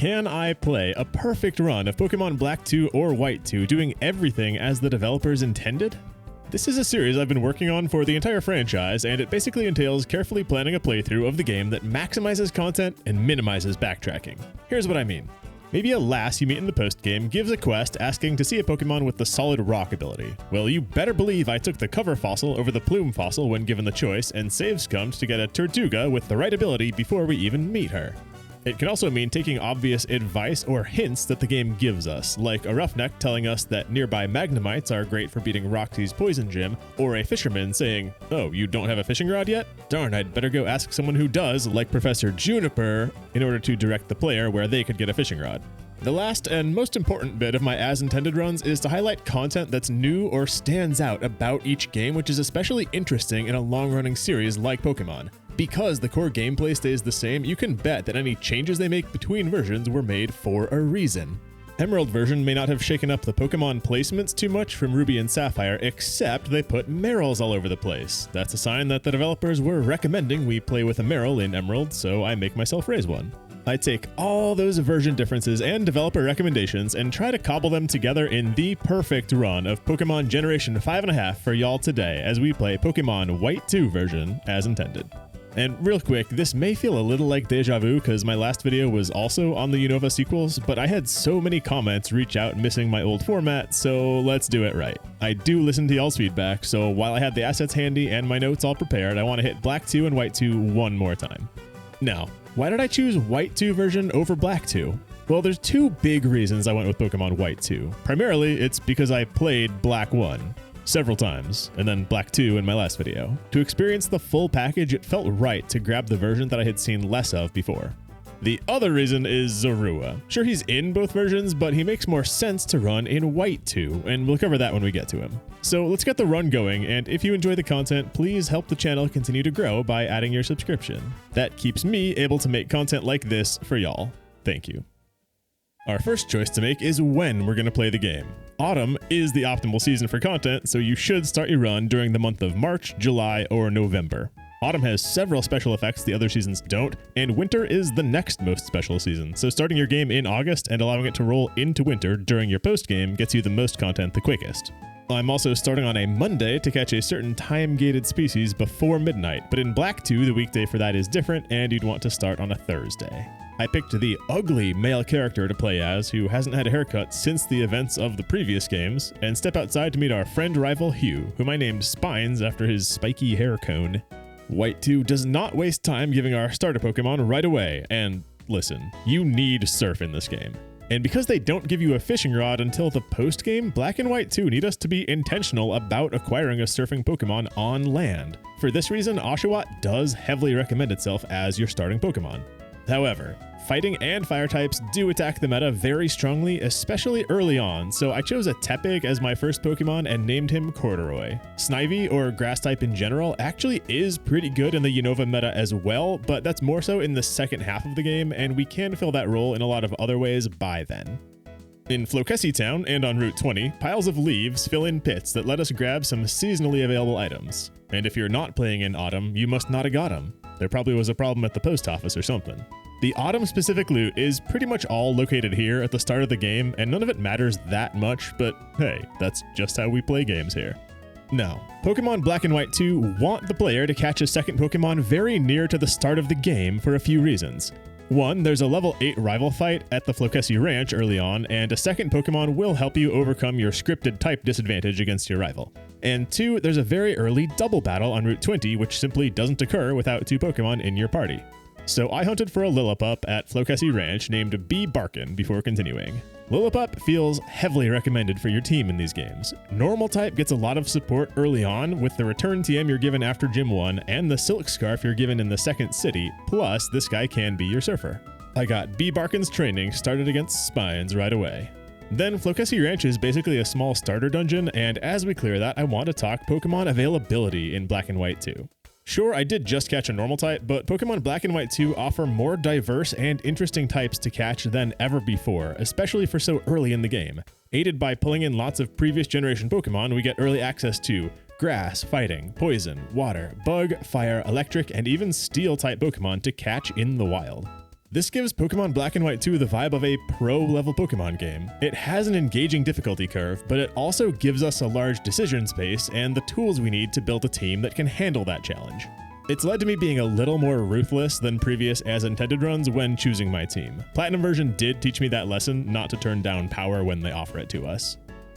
Can I play a perfect run of Pokémon Black 2 or White 2, doing everything as the developers intended? This is a series I've been working on for the entire franchise, and it basically entails carefully planning a playthrough of the game that maximizes content and minimizes backtracking. Here's what I mean. Maybe a lass you meet in the post-game gives a quest asking to see a Pokemon with the solid rock ability. Well, you better believe I took the cover fossil over the plume fossil when given the choice, and save-scummed to get a Tortuga with the right ability before we even meet her. It can also mean taking obvious advice or hints that the game gives us, like a Roughneck telling us that nearby Magnemites are great for beating Roxy's Poison Gym, or a fisherman saying, "Oh, you don't have a fishing rod yet? Darn, I'd better go ask someone who does, like Professor Juniper, in order to direct the player where they could get a fishing rod." The last and most important bit of my as-intended runs is to highlight content that's new or stands out about each game, which is especially interesting in a long-running series like Pokemon. Because the core gameplay stays the same, you can bet that any changes they make between versions were made for a reason. Emerald version may not have shaken up the Pokemon placements too much from Ruby and Sapphire, except they put Meryl's all over the place. That's a sign that the developers were recommending we play with a Meryl in Emerald, so I make myself raise one. I take all those version differences and developer recommendations and try to cobble them together in the perfect run of Pokemon Generation 5.5 for y'all today as we play Pokemon White 2 version as intended. And real quick, this may feel a little like deja vu because my last video was also on the Unova sequels, but I had so many comments reach out missing my old format, so let's do it right. I do listen to y'all's feedback, so while I have the assets handy and my notes all prepared, I want to hit Black 2 and White 2 one more time. Now, why did I choose White 2 version over Black 2? Well, there's two big reasons I went with Pokemon White 2. Primarily, it's because I played Black 1 several times, and then Black 2 in my last video. To experience the full package, it felt right to grab the version that I had seen less of before. The other reason is Zorua. Sure, he's in both versions, but he makes more sense to run in White 2, and we'll cover that when we get to him. So let's get the run going, and if you enjoy the content, please help the channel continue to grow by adding your subscription. That keeps me able to make content like this for y'all. Thank you. Our first choice to make is when we're going to play the game. Autumn is the optimal season for content, so you should start your run during the month of March, July, or November. Autumn has several special effects the other seasons don't, and winter is the next most special season, so starting your game in August and allowing it to roll into winter during your post-game gets you the most content the quickest. I'm also starting on a Monday to catch a certain time-gated species before midnight, but in Black 2, the weekday for that is different, and you'd want to start on a Thursday. I picked the ugly male character to play as, who hasn't had a haircut since the events of the previous games, and step outside to meet our friend rival Hugh, whom I named Spines after his spiky hair cone. White 2 does not waste time giving our starter Pokemon right away, and listen, you need Surf in this game. And because they don't give you a fishing rod until the post-game, Black and White 2 need us to be intentional about acquiring a surfing Pokemon on land. For this reason, Oshawott does heavily recommend itself as your starting Pokemon. However, fighting and fire types do attack the meta very strongly, especially early on, so I chose a Tepig as my first Pokemon and named him Corduroy. Snivy, or grass type in general, actually is pretty good in the Unova meta as well, but that's more so in the second half of the game, and we can fill that role in a lot of other ways by then. In Flokesi Town and on Route 20, piles of leaves fill in pits that let us grab some seasonally available items. And if you're not playing in Autumn, you must not have got them. There probably was a problem at the post office or something. The Autumn-specific loot is pretty much all located here at the start of the game, and none of it matters that much, but hey, that's just how we play games here. Now, Pokemon Black and White 2 want the player to catch a second Pokemon very near to the start of the game for a few reasons. One, there's a level 8 rival fight at the Flokesi Ranch early on, and a second Pokemon will help you overcome your scripted type disadvantage against your rival. And two, there's a very early double battle on Route 20, which simply doesn't occur without two Pokemon in your party. So I hunted for a Lillipup at Flokesi Ranch named B. Barkin before continuing. Lillipup feels heavily recommended for your team in these games. Normal type gets a lot of support early on with the return TM you're given after Gym 1 and the Silk Scarf you're given in the second city, plus this guy can be your surfer. I got B. Barkin's training started against Spines right away. Then Flokesi Ranch is basically a small starter dungeon, and as we clear that, I want to talk Pokemon availability in Black and White 2. Sure, I did just catch a normal type, but Pokemon Black and White 2 offer more diverse and interesting types to catch than ever before, especially for so early in the game. Aided by pulling in lots of previous generation Pokemon, we get early access to grass, fighting, poison, water, bug, fire, electric, and even steel type Pokemon to catch in the wild. This gives Pokemon Black and White 2 the vibe of a pro-level Pokemon game. It has an engaging difficulty curve, but it also gives us a large decision space and the tools we need to build a team that can handle that challenge. It's led to me being a little more ruthless than previous As Intended runs when choosing my team. Platinum version did teach me that lesson, not to turn down power when they offer it to us.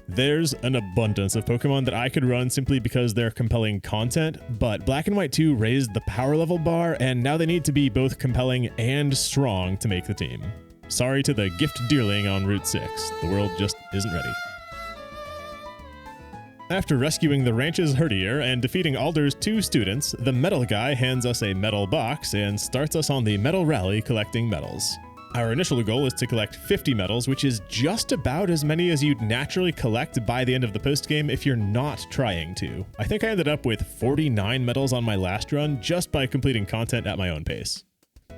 There's an abundance of Pokemon that I could run simply because they're compelling content, but Black and White 2 raised the power level bar, and now they need to be both compelling and strong to make the team. Sorry to the gift deerling on Route 6, the world just isn't ready. After rescuing the ranch's herdier and defeating Alder's 2 students, the metal guy hands us a metal box and starts us on the medal rally collecting medals. Our initial goal is to collect 50 medals, which is just about as many as you'd naturally collect by the end of the postgame if you're not trying to. I think I ended up with 49 medals on my last run just by completing content at my own pace.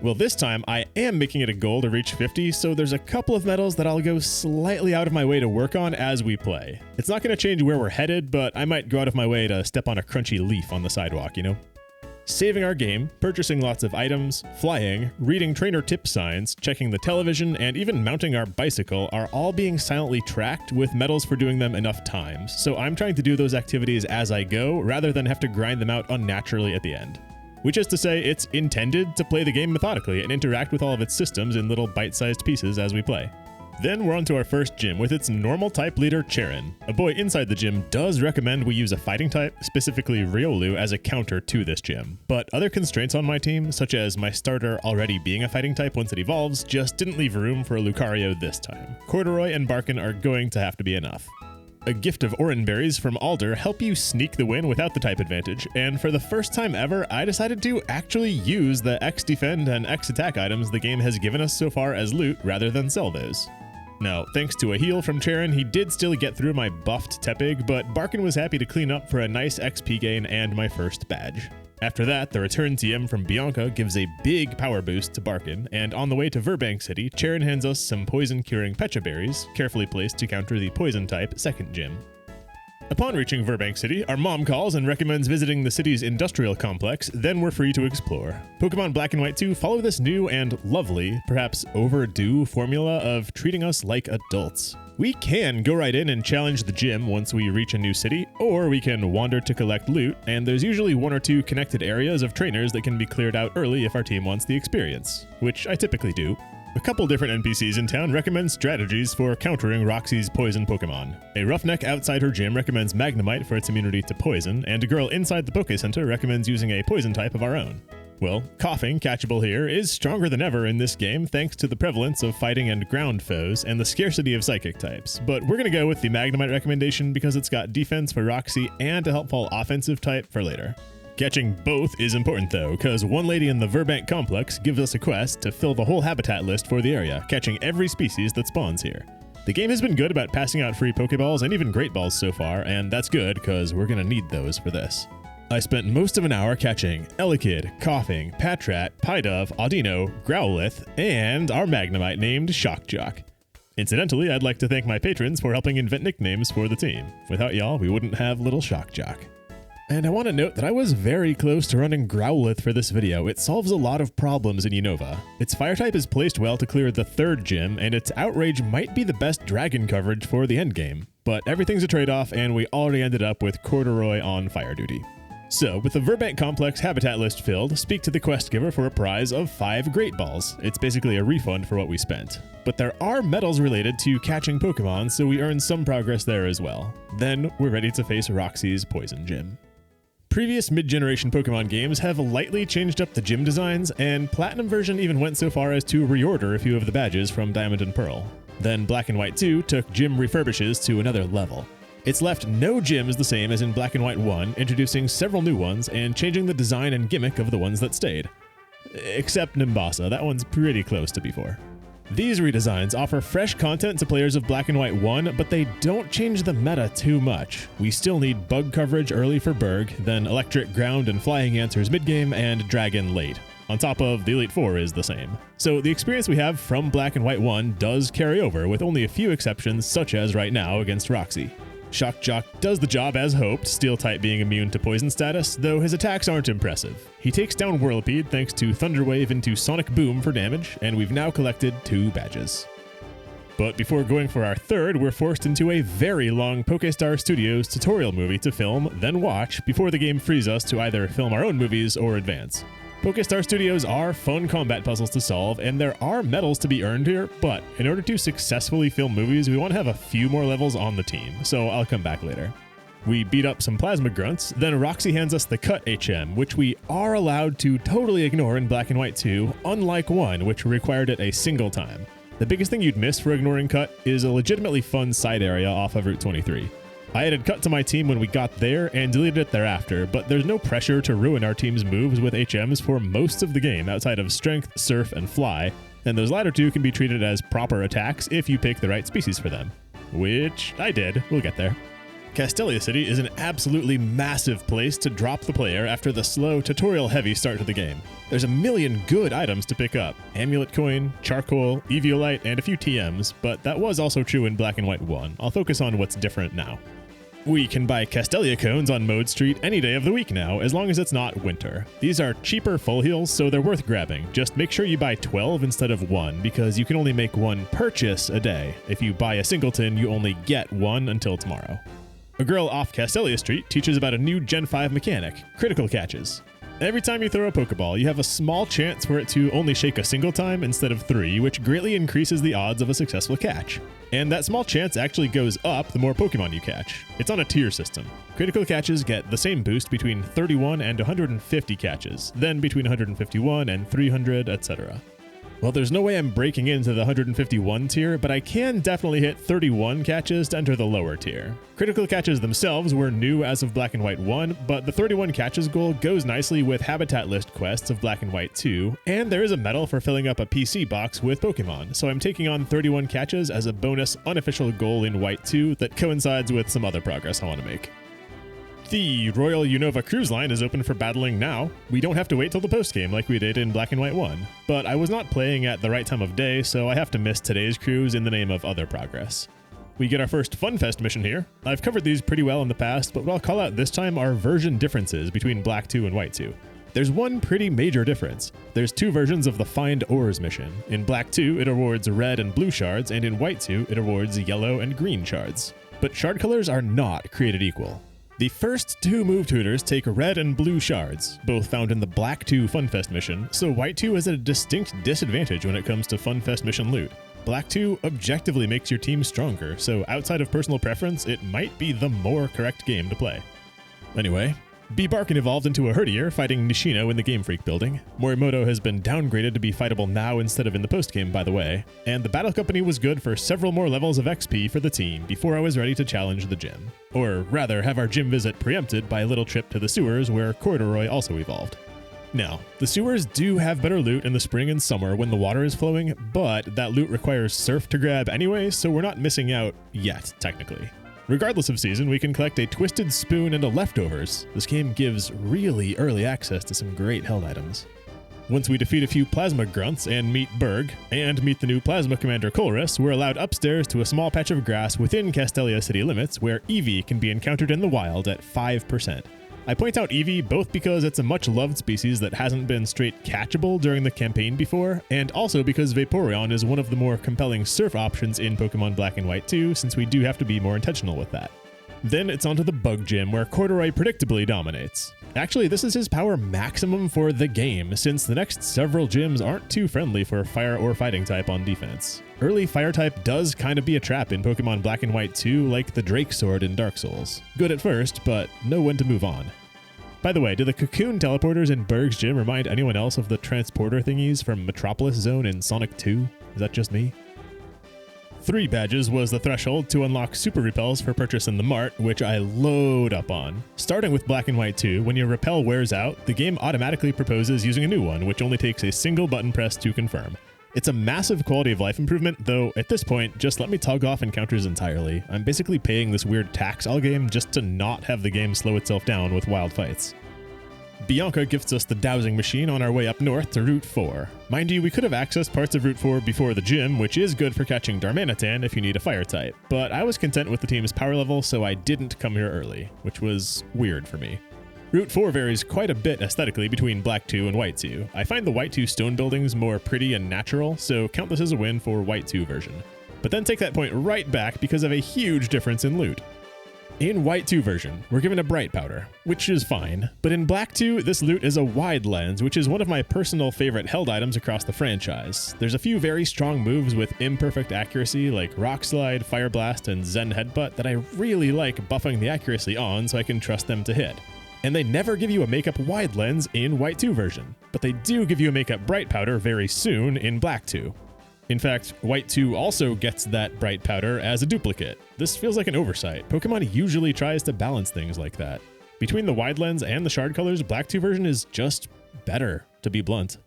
Well, this time I am making it a goal to reach 50, so there's a couple of medals that I'll go slightly out of my way to work on as we play. It's not going to change where we're headed, but I might go out of my way to step on a crunchy leaf on the sidewalk, you know? Saving our game, purchasing lots of items, flying, reading trainer tip signs, checking the television, and even mounting our bicycle are all being silently tracked with medals for doing them enough times, so I'm trying to do those activities as I go rather than have to grind them out unnaturally at the end. Which is to say, it's intended to play the game methodically and interact with all of its systems in little bite-sized pieces as we play. Then we're on to our first gym with its normal type leader, Charon. A boy inside the gym does recommend we use a fighting type, specifically Riolu, as a counter to this gym. But other constraints on my team, such as my starter already being a fighting type once it evolves, just didn't leave room for a Lucario this time. Corduroy and Barkin are going to have to be enough. A gift of Oran berries from Alder help you sneak the win without the type advantage, and for the first time ever, I decided to actually use the X defend and X attack items the game has given us so far as loot rather than sell those. Now, thanks to a heal from Charon, he did still get through my buffed Tepig, but Barkin was happy to clean up for a nice XP gain and my first badge. After that, the return TM from Bianca gives a big power boost to Barkin, and on the way to Verbank City, Charon hands us some poison-curing Pecha berries, carefully placed to counter the poison-type second gym. Upon reaching Verbank City, our mom calls and recommends visiting the city's industrial complex, then we're free to explore. Pokemon Black and White 2 follow this new and lovely, perhaps overdue formula of treating us like adults. We can go right in and challenge the gym once we reach a new city, or we can wander to collect loot, and there's usually 1 or 2 connected areas of trainers that can be cleared out early if our team wants the experience, which I typically do. A couple different NPCs in town recommend strategies for countering Roxy's poison Pokemon. A roughneck outside her gym recommends Magnemite for its immunity to poison, and a girl inside the Poke Center recommends using a poison type of our own. Well, coughing, catchable here, is stronger than ever in this game thanks to the prevalence of fighting and ground foes and the scarcity of psychic types, but we're gonna go with the Magnemite recommendation because it's got defense for Roxy and a helpful offensive type for later. Catching both is important though, because one lady in the Verbank complex gives us a quest to fill the whole habitat list for the area, catching every species that spawns here. The game has been good about passing out free Pokeballs and even Great Balls so far, and that's good because we're gonna need those for this. I spent most of an hour catching Elekid, Coughing, Patrat, Pidove, Audino, Growlithe, and our Magnemite named Shockjock. Incidentally, I'd like to thank my patrons for helping invent nicknames for the team. Without y'all, we wouldn't have little Shockjock. And I want to note that I was very close to running Growlithe for this video. It solves a lot of problems in Unova. Its fire type is placed well to clear the third gym, and its outrage might be the best dragon coverage for the endgame. But everything's a trade-off, and we already ended up with Corduroy on fire duty. So, with the Verbank Complex habitat list filled, speak to the quest giver for a prize of 5 Great Balls. It's basically a refund for what we spent. But there are medals related to catching Pokemon, so we earn some progress there as well. Then, we're ready to face Roxy's Poison Gym. Previous mid-generation Pokemon games have lightly changed up the gym designs, and Platinum version even went so far as to reorder a few of the badges from Diamond and Pearl. Then Black and White 2 took gym refurbishes to another level. It's left no gyms the same as in Black and White 1, introducing several new ones and changing the design and gimmick of the ones that stayed. Except Nimbasa, that one's pretty close to before. These redesigns offer fresh content to players of Black and White 1, but they don't change the meta too much. We still need bug coverage early for Berg, then electric, ground, and flying answers mid-game, and dragon late. On top of the Elite Four is the same. So the experience we have from Black and White 1 does carry over, with only a few exceptions, such as right now against Roxy. Shock Jock does the job as hoped, Steel type being immune to poison status, though his attacks aren't impressive. He takes down Whirlipede thanks to Thunder Wave into Sonic Boom for damage, and we've now collected 2 badges. But before going for our third, we're forced into a very long Pokestar Studios tutorial movie to film, then watch, before the game frees us to either film our own movies or advance. Pokestar Studios are fun combat puzzles to solve, and there are medals to be earned here, but in order to successfully film movies, we want to have a few more levels on the team, so I'll come back later. We beat up some Plasma Grunts, then Roxy hands us the Cut HM, which we are allowed to totally ignore in Black and White 2, unlike 1, which required it a single time. The biggest thing you'd miss for ignoring Cut is a legitimately fun side area off of Route 23. I added Cut to my team when we got there and deleted it thereafter, but there's no pressure to ruin our team's moves with HMs for most of the game outside of Strength, Surf, and Fly, and those latter 2 can be treated as proper attacks if you pick the right species for them. Which I did, we'll get there. Castelia City is an absolutely massive place to drop the player after the slow, tutorial-heavy start to the game. There's a million good items to pick up: Amulet Coin, Charcoal, Eviolite, and a few TMs, but that was also true in Black and White 1. I'll focus on what's different now. We can buy Castelia cones on Mode Street any day of the week now, as long as it's not winter. These are cheaper full heals, so they're worth grabbing. Just make sure you buy 12 instead of 1, because you can only make 1 purchase a day. If you buy a singleton, you only get 1 until tomorrow. A girl off Castelia Street teaches about a new Gen 5 mechanic, critical catches. Every time you throw a Pokeball, you have a small chance for it to only shake a single time instead of 3, which greatly increases the odds of a successful catch. And that small chance actually goes up the more Pokemon you catch. It's on a tier system. Critical catches get the same boost between 31 and 150 catches, then between 151 and 300, etc. Well, there's no way I'm breaking into the 151 tier, but I can definitely hit 31 catches to enter the lower tier. Critical catches themselves were new as of Black and White 1, but the 31 catches goal goes nicely with Habitat List quests of Black and White 2, and there is a medal for filling up a PC box with Pokemon, so I'm taking on 31 catches as a bonus unofficial goal in White 2 that coincides with some other progress I want to make. The Royal Unova cruise line is open for battling now. We don't have to wait till the postgame like we did in Black and White 1, but I was not playing at the right time of day, so I have to miss today's cruise in the name of other progress. We get our first FunFest mission here. I've covered these pretty well in the past, but what I'll call out this time are version differences between Black 2 and White 2. There's one pretty major difference. There's 2 versions of the Find Ores mission. In Black 2, it awards red and blue shards, and in White 2, it awards yellow and green shards. But shard colors are not created equal. The first 2 move tutors take red and blue shards, both found in the Black 2 FunFest mission, so White 2 is at a distinct disadvantage when it comes to FunFest mission loot. Black 2 objectively makes your team stronger, so outside of personal preference, it might be the more correct game to play. Anyway, B-Barkin evolved into a Herdier, fighting Nishino in the Gamefreak building. Morimoto has been downgraded to be fightable now instead of in the postgame, by the way, and the Battle Company was good for several more levels of XP for the team before I was ready to challenge the gym. Or rather, have our gym visit preempted by a little trip to the sewers where Corduroy also evolved. Now, the sewers do have better loot in the spring and summer when the water is flowing, but that loot requires surf to grab anyway, so we're not missing out yet, technically. Regardless of season, we can collect a Twisted Spoon and a Leftovers. This game gives really early access to some great held items. Once we defeat a few Plasma Grunts and meet Berg, and meet the new Plasma Commander Colress, we're allowed upstairs to a small patch of grass within Castelia city limits where Eevee can be encountered in the wild at 5%. I point out Eevee both because it's a much-loved species that hasn't been straight catchable during the campaign before, and also because Vaporeon is one of the more compelling surf options in Pokemon Black and White 2, since we do have to be more intentional with that. Then it's onto the Bug Gym, where Corduroy predictably dominates. Actually, this is his power maximum for the game, since the next several gyms aren't too friendly for Fire or Fighting type on defense. Early Fire type does kind of be a trap in Pokemon Black and White 2, like the Drake Sword in Dark Souls. Good at first, but know when to move on. By the way, do the Cocoon teleporters in Berg's gym remind anyone else of the transporter thingies from Metropolis Zone in Sonic 2? Is that just me? 3 badges was the threshold to unlock Super Repels for purchase in the Mart, which I load up on. Starting with Black and White 2, when your Repel wears out, the game automatically proposes using a new one, which only takes a single button press to confirm. It's a massive quality of life improvement, though at this point, just let me tug off encounters entirely. I'm basically paying this weird tax all game just to not have the game slow itself down with wild fights. Bianca gifts us the dowsing machine on our way up north to Route 4. Mind you, we could have accessed parts of Route 4 before the gym, which is good for catching Darmanitan if you need a fire type, but I was content with the team's power level, so I didn't come here early, which was weird for me. Route 4 varies quite a bit aesthetically between Black 2 and White 2. I find the White 2 stone buildings more pretty and natural, so count this as a win for White 2 version. But then take that point right back because of a huge difference in loot. In White 2 version, we're given a bright powder, which is fine, but in Black 2, this loot is a wide lens, which is one of my personal favorite held items across the franchise. There's a few very strong moves with imperfect accuracy like Rock Slide, Fire Blast, and Zen Headbutt that I really like buffing the accuracy on so I can trust them to hit. And they never give you a makeup wide lens in White 2 version, but they do give you a makeup bright powder very soon in Black 2. In fact, White 2 also gets that bright powder as a duplicate. This feels like an oversight. Pokemon usually tries to balance things like that. Between the wide lens and the shard colors, Black 2 version is just better, to be blunt.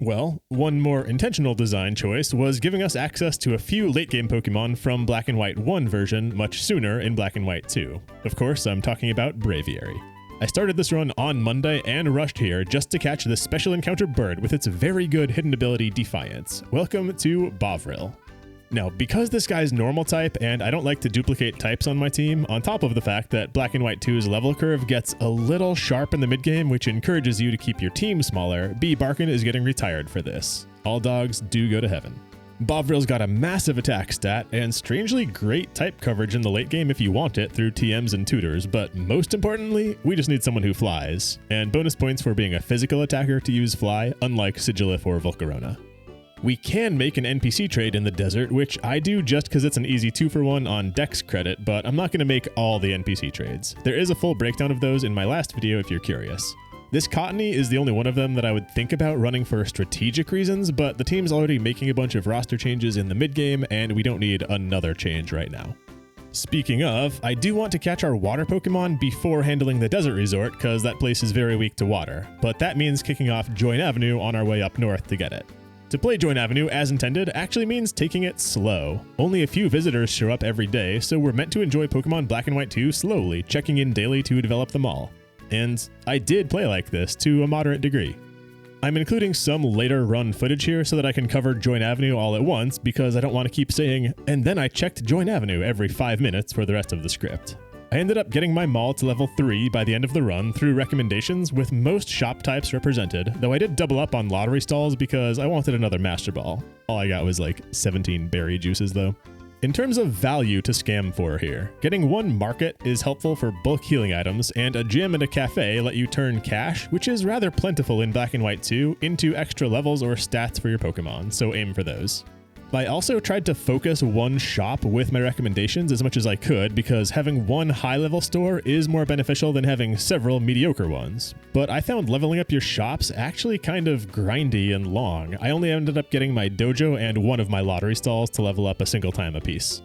Well, one more intentional design choice was giving us access to a few late-game Pokemon from Black and White 1 version much sooner in Black and White 2. Of course, I'm talking about Braviary. I started this run on Monday and rushed here just to catch this special encounter bird with its very good hidden ability Defiance. Welcome to Bovril. Now, because this guy's normal type and I don't like to duplicate types on my team, on top of the fact that Black and White 2's level curve gets a little sharp in the mid-game, which encourages you to keep your team smaller, B. Barkin is getting retired for this. All dogs do go to heaven. Bovril's got a massive attack stat and strangely great type coverage in the late game if you want it through TMs and tutors, but most importantly, we just need someone who flies, and bonus points for being a physical attacker to use Fly, unlike Sigilif or Volcarona. We can make an NPC trade in the desert, which I do just because it's an easy 2-for-1 on Dex credit, but I'm not going to make all the NPC trades. There is a full breakdown of those in my last video if you're curious. This Cottony is the only one of them that I would think about running for strategic reasons, but the team's already making a bunch of roster changes in the mid-game, and we don't need another change right now. Speaking of, I do want to catch our water Pokemon before handling the desert resort, because that place is very weak to water, but that means kicking off Join Avenue on our way up north to get it. To play Join Avenue as intended actually means taking it slow. Only a few visitors show up every day, so we're meant to enjoy Pokemon Black and White 2 slowly, checking in daily to develop them all. And I did play like this to a moderate degree. I'm including some later run footage here so that I can cover Join Avenue all at once because I don't want to keep saying, and then I checked Join Avenue every 5 minutes for the rest of the script. I ended up getting my mall to level 3 by the end of the run through recommendations with most shop types represented, though I did double up on lottery stalls because I wanted another Master Ball. All I got was like 17 berry juices though. In terms of value to scam for here, getting one market is helpful for bulk healing items, and a gym and a cafe let you turn cash, which is rather plentiful in Black and White 2, into extra levels or stats for your Pokemon, so aim for those. I also tried to focus one shop with my recommendations as much as I could because having one high-level store is more beneficial than having several mediocre ones. But I found leveling up your shops actually kind of grindy and long. I only ended up getting my dojo and one of my lottery stalls to level up a single time apiece.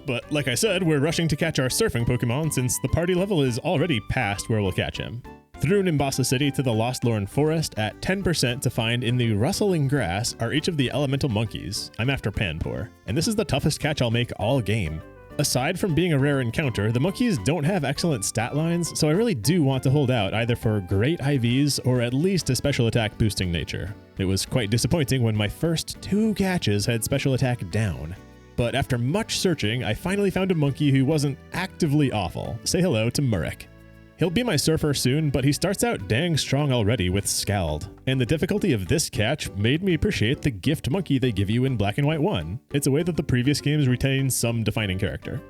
But like I said, we're rushing to catch our surfing Pokemon since the party level is already past where we'll catch him. Through Nimbasa City to the Lost Lorn Forest at 10% to find in the rustling grass are each of the elemental monkeys. I'm after Panpour, and this is the toughest catch I'll make all game. Aside from being a rare encounter, the monkeys don't have excellent stat lines, so I really do want to hold out either for great IVs or at least a special attack boosting nature. It was quite disappointing when my first 2 catches had special attack down. But after much searching, I finally found a monkey who wasn't actively awful. Say hello to Murek. He'll be my surfer soon, but he starts out dang strong already with Scald. And the difficulty of this catch made me appreciate the gift monkey they give you in Black and White 1. It's a way that the previous games retain some defining character.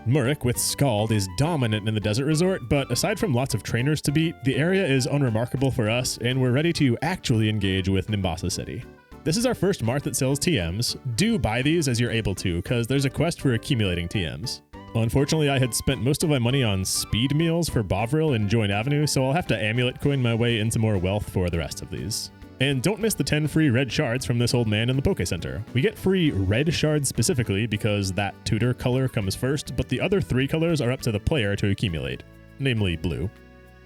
Murek with Scald is dominant in the desert resort, but aside from lots of trainers to beat, the area is unremarkable for us, and we're ready to actually engage with Nimbasa City. This is our first mart that sells TMs. Do buy these as you're able to, because there's a quest for accumulating TMs. Unfortunately, I had spent most of my money on speed meals for Bovril and Join Avenue, so I'll have to amulet coin my way into more wealth for the rest of these. And don't miss the 10 free red shards from this old man in the Poké Center. We get free red shards specifically because that tutor color comes first, but the other 3 colors are up to the player to accumulate, namely blue.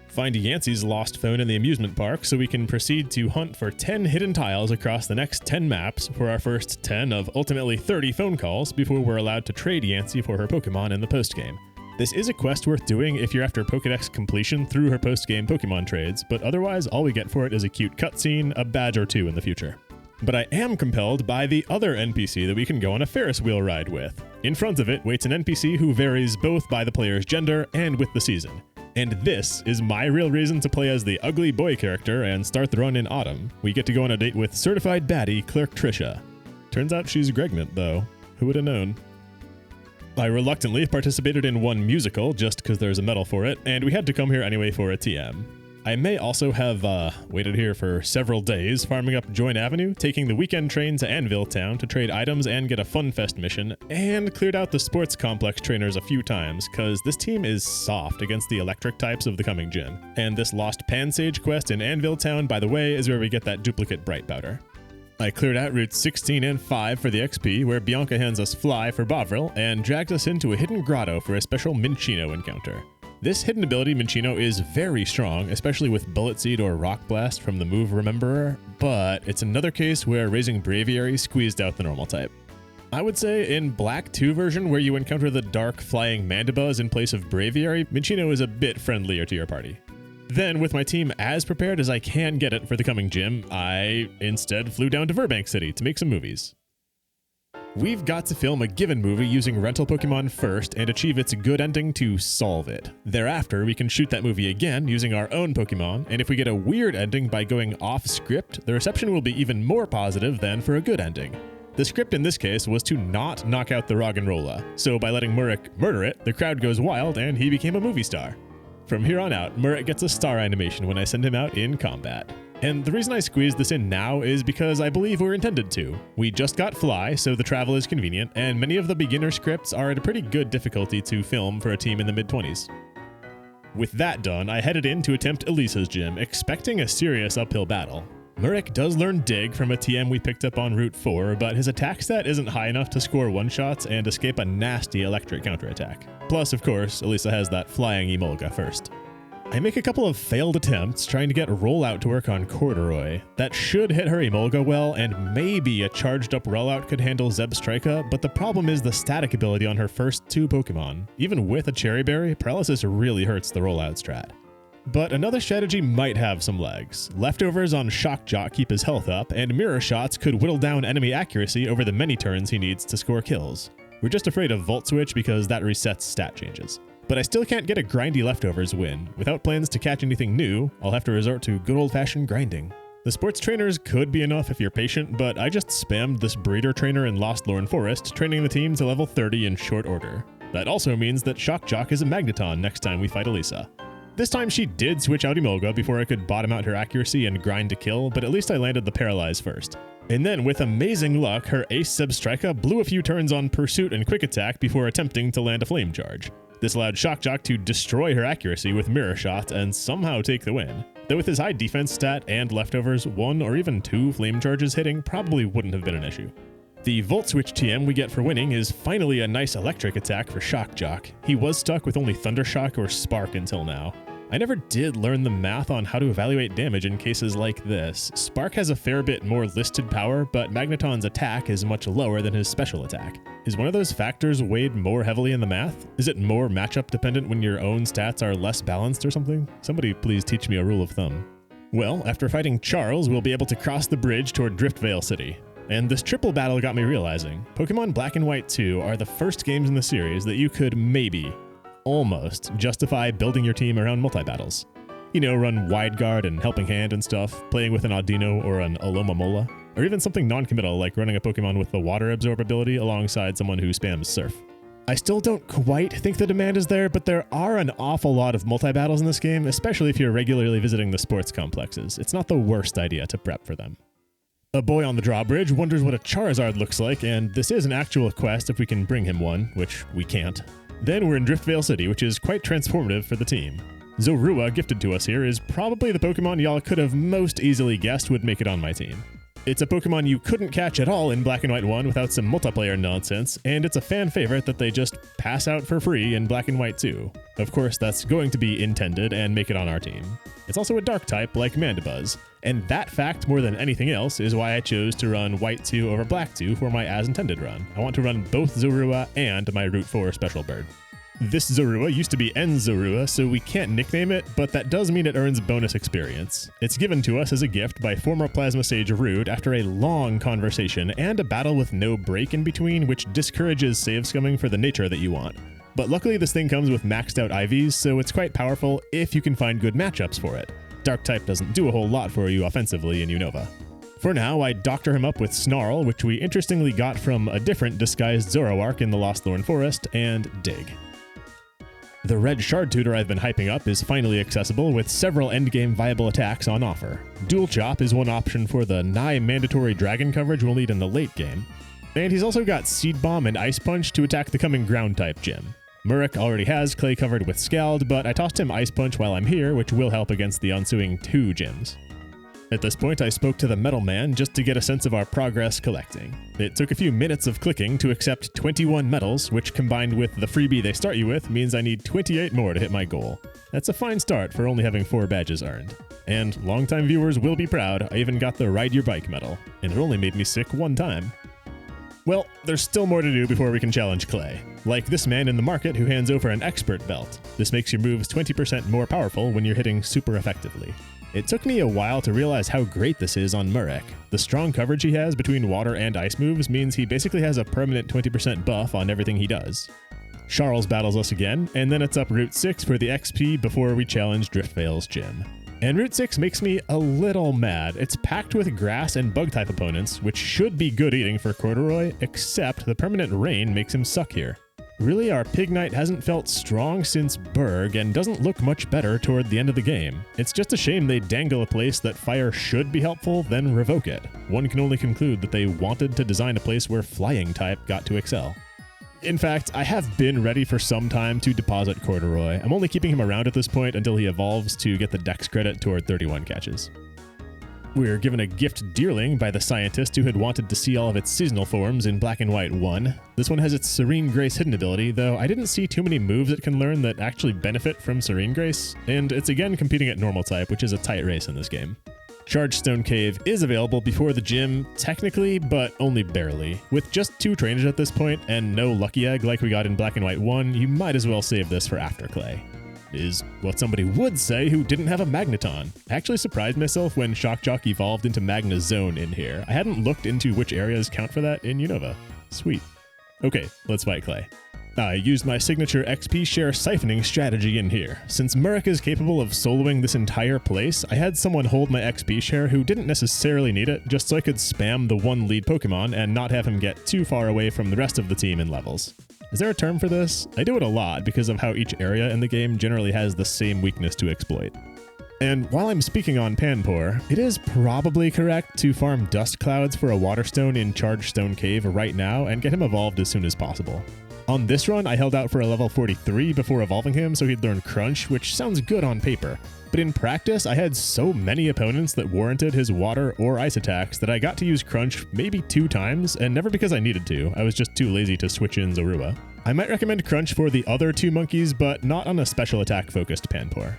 Find Yancey's lost phone in the amusement park so we can proceed to hunt for 10 hidden tiles across the next 10 maps for our first 10 of ultimately 30 phone calls before we're allowed to trade Yancey for her Pokemon in the postgame. This is a quest worth doing if you're after Pokédex completion through her post-game Pokemon trades, but otherwise all we get for it is a cute cutscene, a badge or two in the future. But I am compelled by the other NPC that we can go on a Ferris wheel ride with. In front of it waits an NPC who varies both by the player's gender and with the season. And this is my real reason to play as the ugly boy character and start the run in autumn. We get to go on a date with certified baddie Clerk Trisha. Turns out she's pregnant though. Who would have known? I reluctantly participated in one musical just because there's a medal for it, and we had to come here anyway for a TM. I may also have waited here for several days, farming up Join Avenue, taking the weekend train to Anvil Town to trade items and get a Fun Fest mission, and cleared out the sports complex trainers a few times, cause this team is soft against the electric types of the coming gym. And this Lost Pansage quest in Anvil Town, by the way, is where we get that duplicate Bright Powder. I cleared out routes 16 and 5 for the XP, where Bianca hands us Fly for Bovril, and drags us into a hidden grotto for a special Minccino encounter. This hidden ability Minccino is very strong, especially with Bullet Seed or Rock Blast from the move Rememberer, but it's another case where raising Braviary squeezed out the normal type. I would say in Black 2 version, where you encounter the dark flying Mandibuzz in place of Braviary, Minccino is a bit friendlier to your party. Then, with my team as prepared as I can get it for the coming gym, I instead flew down to Burbank City to make some movies. We've got to film a given movie using rental Pokemon first and achieve its good ending to solve it. Thereafter, we can shoot that movie again using our own Pokemon, and if we get a weird ending by going off script, the reception will be even more positive than for a good ending. The script in this case was to not knock out the Roggenrola, so by letting Murek murder it, the crowd goes wild and he became a movie star. From here on out, Murek gets a star animation when I send him out in combat. And the reason I squeezed this in now is because I believe we're intended to. We just got Fly, so the travel is convenient, and many of the beginner scripts are at a pretty good difficulty to film for a team in the mid-20s. With that done, I headed in to attempt Elisa's gym, expecting a serious uphill battle. Murek does learn Dig from a TM we picked up on Route 4, but his attack stat isn't high enough to score one-shots and escape a nasty electric counterattack. Plus, of course, Elisa has that flying Emolga first. I make a couple of failed attempts trying to get Rollout to work on Corduroy. That should hit her Emolga well, and maybe a charged up Rollout could handle Zebstrika, but the problem is the static ability on her first two Pokemon. Even with a Cherry Berry, Paralysis really hurts the Rollout strat. But another strategy might have some legs. Leftovers on Shock Jock keep his health up, and Mirror Shots could whittle down enemy accuracy over the many turns he needs to score kills. We're just afraid of Volt Switch because that resets stat changes. But I still can't get a grindy Leftovers win. Without plans to catch anything new, I'll have to resort to good old-fashioned grinding. The sports trainers could be enough if you're patient, but I just spammed this breeder trainer in Lost Lorn Forest, training the team to level 30 in short order. That also means that Shock Jock is a Magneton next time we fight Elisa. This time she did switch out Emolga before I could bottom out her accuracy and grind to kill, but at least I landed the Paralyze first. And then, with amazing luck, her ace Zebstrika blew a few turns on Pursuit and Quick Attack before attempting to land a Flame Charge. This allowed Shock Jock to destroy her accuracy with Mirror Shot and somehow take the win. Though with his high defense stat and Leftovers, 1 or even 2 Flame Charges hitting probably wouldn't have been an issue. The Volt Switch TM we get for winning is finally a nice electric attack for Shock Jock. He was stuck with only Thunder Shock or Spark until now. I never did learn the math on how to evaluate damage in cases like this. Spark has a fair bit more listed power, but Magneton's attack is much lower than his special attack. Is one of those factors weighed more heavily in the math? Is it more matchup dependent when your own stats are less balanced or something? Somebody please teach me a rule of thumb. Well, after fighting Charles, we'll be able to cross the bridge toward Driftvale City. And this triple battle got me realizing, Pokémon Black and White 2 are the first games in the series that you could maybe, almost, justify building your team around multi-battles. You know, run Wide Guard and Helping Hand and stuff, playing with an Audino or an Alomomola, or even something non-committal like running a Pokemon with the Water Absorb ability alongside someone who spams Surf. I still don't quite think the demand is there, but there are an awful lot of multi-battles in this game, especially if you're regularly visiting the sports complexes. It's not the worst idea to prep for them. A boy on the drawbridge wonders what a Charizard looks like, and this is an actual quest if we can bring him one, which we can't. Then we're in Driftvale City, which is quite transformative for the team. Zorua, gifted to us here, is probably the Pokemon y'all could have most easily guessed would make it on my team. It's a Pokemon you couldn't catch at all in Black and White 1 without some multiplayer nonsense, and it's a fan favorite that they just pass out for free in Black and White 2. Of course, that's going to be intended and make it on our team. It's also a Dark type like Mandibuzz, and that fact more than anything else is why I chose to run White 2 over Black 2 for my as intended run. I want to run both Zorua and my Route 4 Special Bird. This Zorua used to be N Zorua, so we can't nickname it, but that does mean it earns bonus experience. It's given to us as a gift by former Plasma Sage Rude after a long conversation and a battle with no break in between, which discourages save scumming for the nature that you want. But luckily this thing comes with maxed out IVs, so it's quite powerful if you can find good matchups for it. Dark type doesn't do a whole lot for you offensively in Unova. For now, I doctor him up with Snarl, which we interestingly got from a different disguised Zoroark in the Lost Thorn Forest, and Dig. The red shard tutor I've been hyping up is finally accessible with several endgame viable attacks on offer. Dual Chop is one option for the nigh mandatory dragon coverage we'll need in the late game. And he's also got Seed Bomb and Ice Punch to attack the coming ground type gym. Murek already has Clay covered with Scald, but I tossed him Ice Punch while I'm here, which will help against the ensuing 2 gyms. At this point, I spoke to the Metal Man just to get a sense of our progress collecting. It took a few minutes of clicking to accept 21 medals, which combined with the freebie they start you with means I need 28 more to hit my goal. That's a fine start for only having 4 badges earned. And longtime viewers will be proud, I even got the Ride Your Bike medal, and it only made me sick 1 time. Well, there's still more to do before we can challenge Clay. Like this man in the market who hands over an Expert Belt. This makes your moves 20% more powerful when you're hitting super effectively. It took me a while to realize how great this is on Murek. The strong coverage he has between water and ice moves means he basically has a permanent 20% buff on everything he does. Charles battles us again, and then it's up Route 6 for the XP before we challenge Driftvale's gym. And Route 6 makes me a little mad. It's packed with grass and bug type opponents, which should be good eating for Corduroy, except the permanent rain makes him suck here. Really, our Pig Knight hasn't felt strong since Berg and doesn't look much better toward the end of the game. It's just a shame they dangle a place that fire should be helpful, then revoke it. One can only conclude that they wanted to design a place where flying type got to excel. In fact, I have been ready for some time to deposit Corduroy. I'm only keeping him around at this point until he evolves to get the Dex credit toward 31 catches. We're given a gift Deerling by the scientist who had wanted to see all of its seasonal forms in Black and White 1. This one has its Serene Grace hidden ability, though I didn't see too many moves it can learn that actually benefit from Serene Grace, and it's again competing at normal type, which is a tight race in this game. Chargestone Cave is available before the gym, technically, but only barely. With just 2 trainers at this point, and no Lucky Egg like we got in Black and White 1, you might as well save this for after Clay. Is what somebody would say who didn't have a Magneton. I actually surprised myself when Shock Jock evolved into Magna Zone in here. I hadn't looked into which areas count for that in Unova. Sweet. Okay, let's fight Clay. I used my signature XP share siphoning strategy in here. Since Murek is capable of soloing this entire place, I had someone hold my XP share who didn't necessarily need it, just so I could spam the 1 lead Pokemon and not have him get too far away from the rest of the team in levels. Is there a term for this? I do it a lot because of how each area in the game generally has the same weakness to exploit. And while I'm speaking on Panpour, it is probably correct to farm Dust Clouds for a Waterstone in Chargestone Cave right now and get him evolved as soon as possible. On this run, I held out for a level 43 before evolving him so he'd learn Crunch, which sounds good on paper. But in practice, I had so many opponents that warranted his water or ice attacks that I got to use Crunch maybe 2 times, and never because I needed to. I was just too lazy to switch in Zorua. I might recommend Crunch for the other 2 monkeys, but not on a special attack-focused Panpour.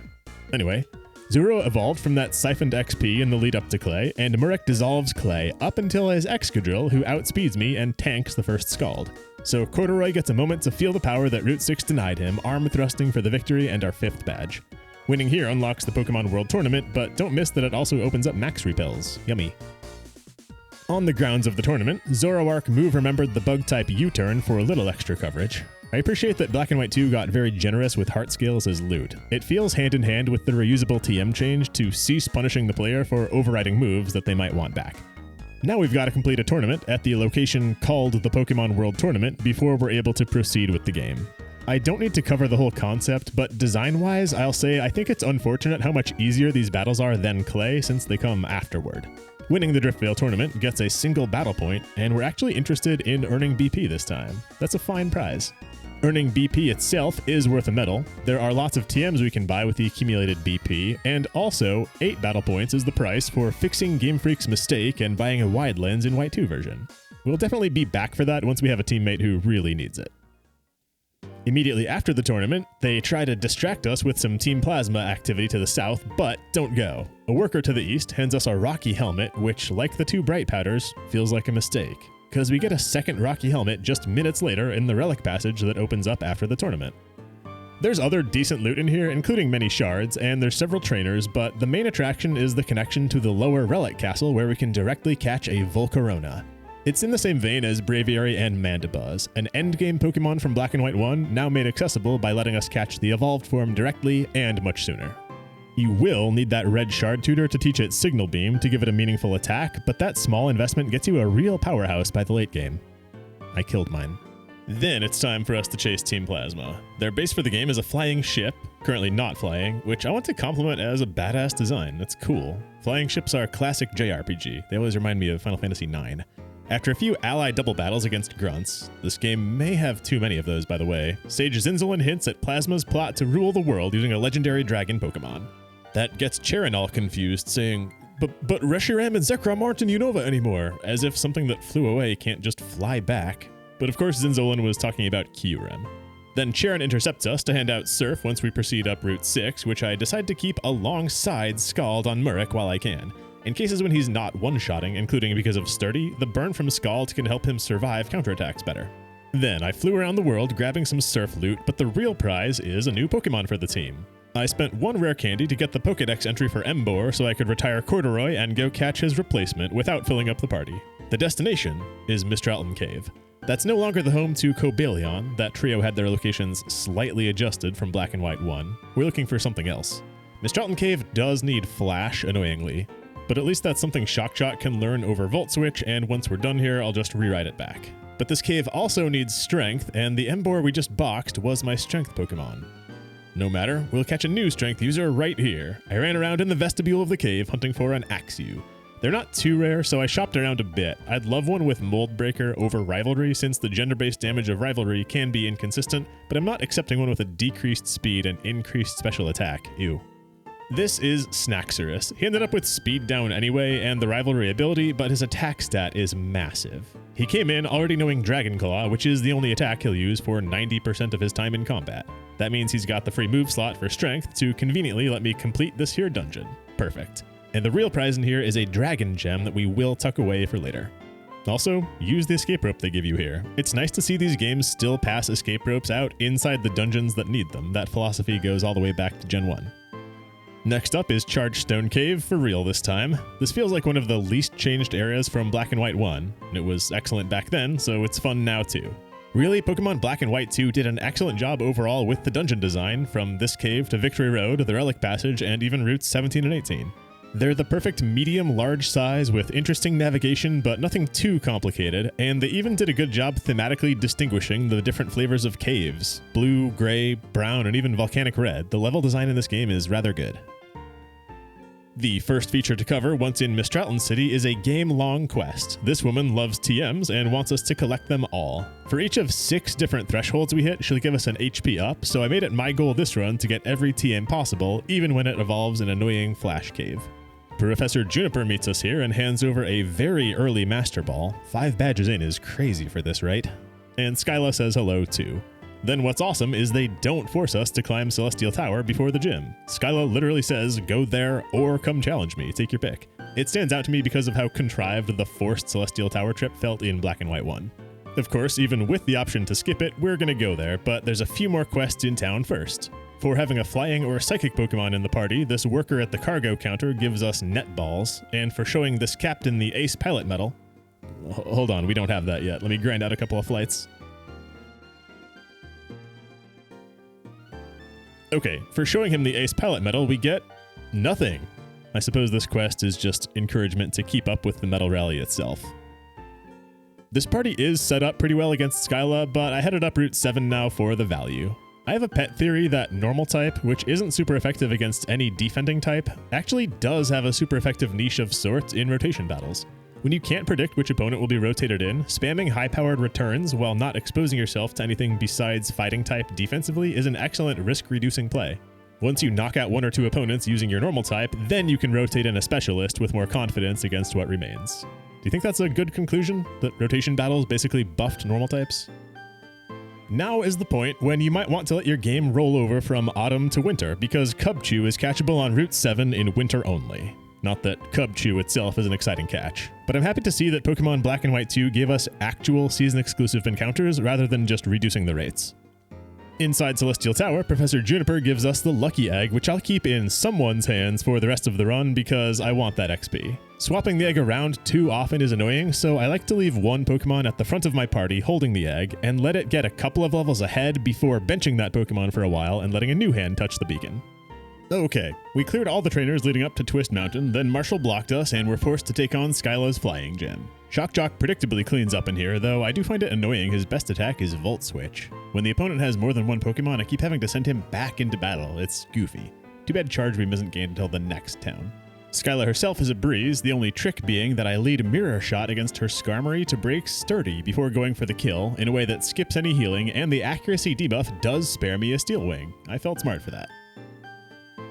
Anyway, Zorua evolved from that siphoned XP in the lead up to Clay, and Murek dissolves Clay up until his Excadrill, who outspeeds me and tanks the first Scald. So Corduroy gets a moment to feel the power that Route 6 denied him, arm thrusting for the victory and our 5th badge. Winning here unlocks the Pokemon World Tournament, but don't miss that it also opens up max repels. Yummy. On the grounds of the tournament, Zoroark move remembered the Bug-type U-turn for a little extra coverage. I appreciate that Black and White 2 got very generous with heart scales as loot. It feels hand in hand with the reusable TM change to cease punishing the player for overriding moves that they might want back. Now we've got to complete a tournament at the location called the Pokemon World Tournament before we're able to proceed with the game. I don't need to cover the whole concept, but design-wise, I'll say I think it's unfortunate how much easier these battles are than Clay since they come afterward. Winning the Driftvale tournament gets a single battle point, and we're actually interested in earning BP this time. That's a fine prize. Earning BP itself is worth a medal. There are lots of TMs we can buy with the accumulated BP, and also 8 battle points is the price for fixing Gamefreak's mistake and buying a wide lens in White 2 version. We'll definitely be back for that once we have a teammate who really needs it. Immediately after the tournament, they try to distract us with some Team Plasma activity to the south, but don't go. A worker to the east hands us a Rocky Helmet, which, like the 2 Bright Powders, feels like a mistake, because we get a second Rocky Helmet just minutes later in the Relic Passage that opens up after the tournament. There's other decent loot in here, including many shards, and there's several trainers, but the main attraction is the connection to the lower Relic Castle where we can directly catch a Volcarona. It's in the same vein as Braviary and Mandibuzz, an endgame Pokemon from Black and White 1, now made accessible by letting us catch the evolved form directly and much sooner. You will need that red shard tutor to teach it Signal Beam to give it a meaningful attack, but that small investment gets you a real powerhouse by the late game. I killed mine. Then it's time for us to chase Team Plasma. Their base for the game is a flying ship, currently not flying, which I want to compliment as a badass design. That's cool. Flying ships are classic JRPG. They always remind me of Final Fantasy IX. After a few ally double battles against grunts, this game may have too many of those by the way, Sage Zinzolin hints at Plasma's plot to rule the world using a legendary dragon Pokemon. That gets Charon all confused, saying, But Reshiram and Zekrom aren't in Unova anymore, as if something that flew away can't just fly back. But of course Zinzolin was talking about Kyurem. Then Charon intercepts us to hand out Surf once we proceed up Route 6, which I decide to keep alongside Scald on Murek while I can, in cases when he's not one-shotting, including because of Sturdy. The burn from Scald can help him survive counterattacks better. Then I flew around the world grabbing some Surf loot, but the real prize is a new Pokemon for the team. I spent one rare candy to get the Pokédex entry for Embor so I could retire Corduroy and go catch his replacement without filling up the party. The destination is Mistralton Cave. That's no longer the home to Cobalion. That trio had their locations slightly adjusted from Black and White 1. We're looking for something else. Mistralton Cave does need Flash, annoyingly, but at least that's something Shockshot can learn over Volt Switch, and once we're done here, I'll just rewrite it back. But this cave also needs Strength, and the Embor we just boxed was my Strength Pokemon. No matter, we'll catch a new Strength user right here. I ran around in the vestibule of the cave hunting for an Axew. They're not too rare, so I shopped around a bit. I'd love one with Mold Breaker over Rivalry, since the gender-based damage of Rivalry can be inconsistent, but I'm not accepting one with a decreased speed and increased special attack. Ew. This is Snaxorus. He ended up with speed down anyway and the Rivalry ability, but his attack stat is massive. He came in already knowing Dragon Claw, which is the only attack he'll use for 90% of his time in combat. That means he's got the free move slot for Strength to conveniently let me complete this here dungeon. Perfect. And the real prize in here is a Dragon Gem that we will tuck away for later. Also, use the escape rope they give you here. It's nice to see these games still pass escape ropes out inside the dungeons that need them. That philosophy goes all the way back to Gen 1. Next up is Charged Stone Cave, for real this time. This feels like one of the least changed areas from Black and White 1. It was excellent back then, so it's fun now too. Really, Pokemon Black and White 2 did an excellent job overall with the dungeon design, from this cave to Victory Road, the Relic Passage, and even routes 17 and 18. They're the perfect medium-large size with interesting navigation, but nothing too complicated, and they even did a good job thematically distinguishing the different flavors of caves. Blue, gray, brown, and even volcanic red. The level design in this game is rather good. The first feature to cover once in Mistralton City is a game-long quest. This woman loves TMs and wants us to collect them all. For each of 6 different thresholds we hit, she'll give us an HP up, so I made it my goal this run to get every TM possible, even when it evolves an annoying Flash Cave. Professor Juniper meets us here and hands over a very early Master Ball. 5 badges in is crazy for this, right? And Skyla says hello too. Then what's awesome is they don't force us to climb Celestial Tower before the gym. Skyla literally says, go there or come challenge me, take your pick. It stands out to me because of how contrived the forced Celestial Tower trip felt in Black and White 1. Of course, even with the option to skip it, we're gonna go there, but there's a few more quests in town first. For having a flying or psychic Pokemon in the party, this worker at the cargo counter gives us net balls, and for showing this captain the Ace Pilot medal... Hold on, we don't have that yet. Let me grind out a couple of flights. Okay, for showing him the Ace Pilot medal, we get nothing. I suppose this quest is just encouragement to keep up with the medal rally itself. This party is set up pretty well against Skyla, but I headed up Route 7 now for the value. I have a pet theory that Normal type, which isn't super effective against any defending type, actually does have a super effective niche of sorts in rotation battles. When you can't predict which opponent will be rotated in, spamming high-powered returns while not exposing yourself to anything besides fighting type defensively is an excellent risk-reducing play. Once you knock out 1 or 2 opponents using your Normal type, then you can rotate in a specialist with more confidence against what remains. Do you think that's a good conclusion? That rotation battles basically buffed Normal types? Now is the point when you might want to let your game roll over from autumn to winter, because Cubchoo is catchable on Route 7 in winter only. Not that Cubchoo itself is an exciting catch, but I'm happy to see that Pokemon Black and White 2 gave us actual season-exclusive encounters rather than just reducing the rates. Inside Celestial Tower, Professor Juniper gives us the Lucky Egg, which I'll keep in someone's hands for the rest of the run because I want that XP. Swapping the egg around too often is annoying, so I like to leave one Pokemon at the front of my party holding the egg and let it get a couple of levels ahead before benching that Pokemon for a while and letting a new hand touch the beacon. Okay, we cleared all the trainers leading up to Twist Mountain, then Marshall blocked us and we're forced to take on Skyla's Flying Gym. Shock Jock predictably cleans up in here, though I do find it annoying his best attack is Volt Switch. When the opponent has more than one Pokemon, I keep having to send him back into battle. It's goofy. Too bad Charge Beam isn't gained until the next town. Skyla herself is a breeze, the only trick being that I lead Mirror Shot against her Skarmory to break Sturdy before going for the kill in a way that skips any healing, and the accuracy debuff does spare me a Steel Wing. I felt smart for that.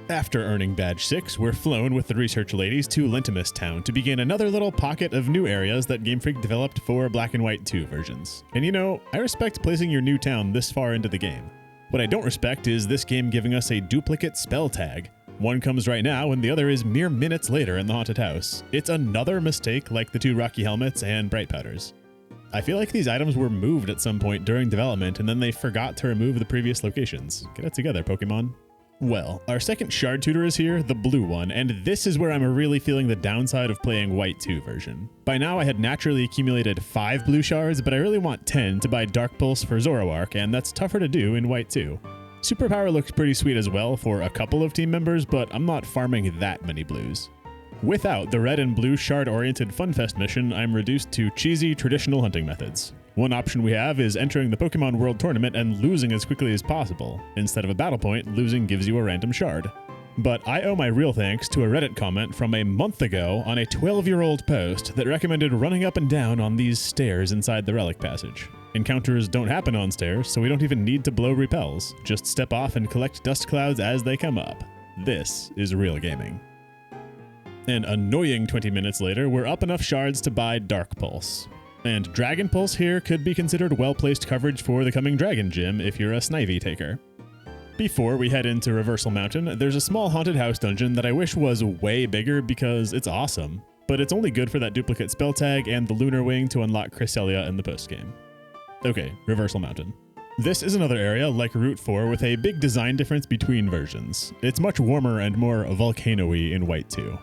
After earning Badge 6, we're flown with the research ladies to Lentimus Town to begin another little pocket of new areas that Gamefreak developed for Black and White 2 versions. And you know, I respect placing your new town this far into the game. What I don't respect is this game giving us a duplicate spell tag. One comes right now and the other is mere minutes later in the haunted house. It's another mistake like the 2 Rocky Helmets and Bright Powders. I feel like these items were moved at some point during development and then they forgot to remove the previous locations. Get it together, Pokemon. Well, our second shard tutor is here, the blue one, and this is where I'm really feeling the downside of playing White 2 version. By now I had naturally accumulated 5 blue shards, but I really want 10 to buy Dark Pulse for Zoroark, and that's tougher to do in White 2. Superpower looks pretty sweet as well for a couple of team members, but I'm not farming that many blues. Without the red and blue shard-oriented Funfest mission, I'm reduced to cheesy traditional hunting methods. One option we have is entering the Pokemon World Tournament and losing as quickly as possible. Instead of a battle point, losing gives you a random shard. But I owe my real thanks to a Reddit comment from a month ago on a 12-year-old post that recommended running up and down on these stairs inside the Relic Passage. Encounters don't happen on stairs, so we don't even need to blow repels. Just step off and collect dust clouds as they come up. This is real gaming. An annoying 20 minutes later, we're up enough shards to buy Dark Pulse. And Dragon Pulse here could be considered well-placed coverage for the coming Dragon Gym if you're a Snivy taker. Before we head into Reversal Mountain, there's a small haunted house dungeon that I wish was way bigger because it's awesome, but it's only good for that duplicate spell tag and the Lunar Wing to unlock Cresselia in the postgame. Okay, Reversal Mountain. This is another area like Route 4 with a big design difference between versions. It's much warmer and more volcano-y in White 2.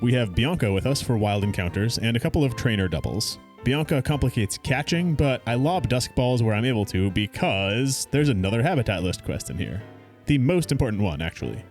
We have Bianca with us for wild encounters and a couple of trainer doubles. Bianca complicates catching, but I lob Dusk Balls where I'm able to because there's another habitat list quest in here. The most important one, actually.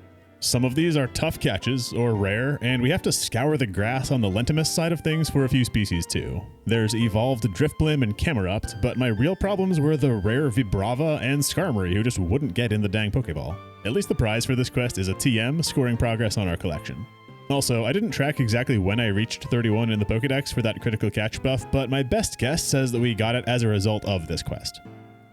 Some of these are tough catches, or rare, and we have to scour the grass on the Lentimus side of things for a few species too. There's evolved Driftblim and Camerupt, but my real problems were the rare Vibrava and Skarmory who just wouldn't get in the dang Pokeball. At least the prize for this quest is a TM, scoring progress on our collection. Also, I didn't track exactly when I reached 31 in the Pokedex for that critical catch buff, but my best guess says that we got it as a result of this quest.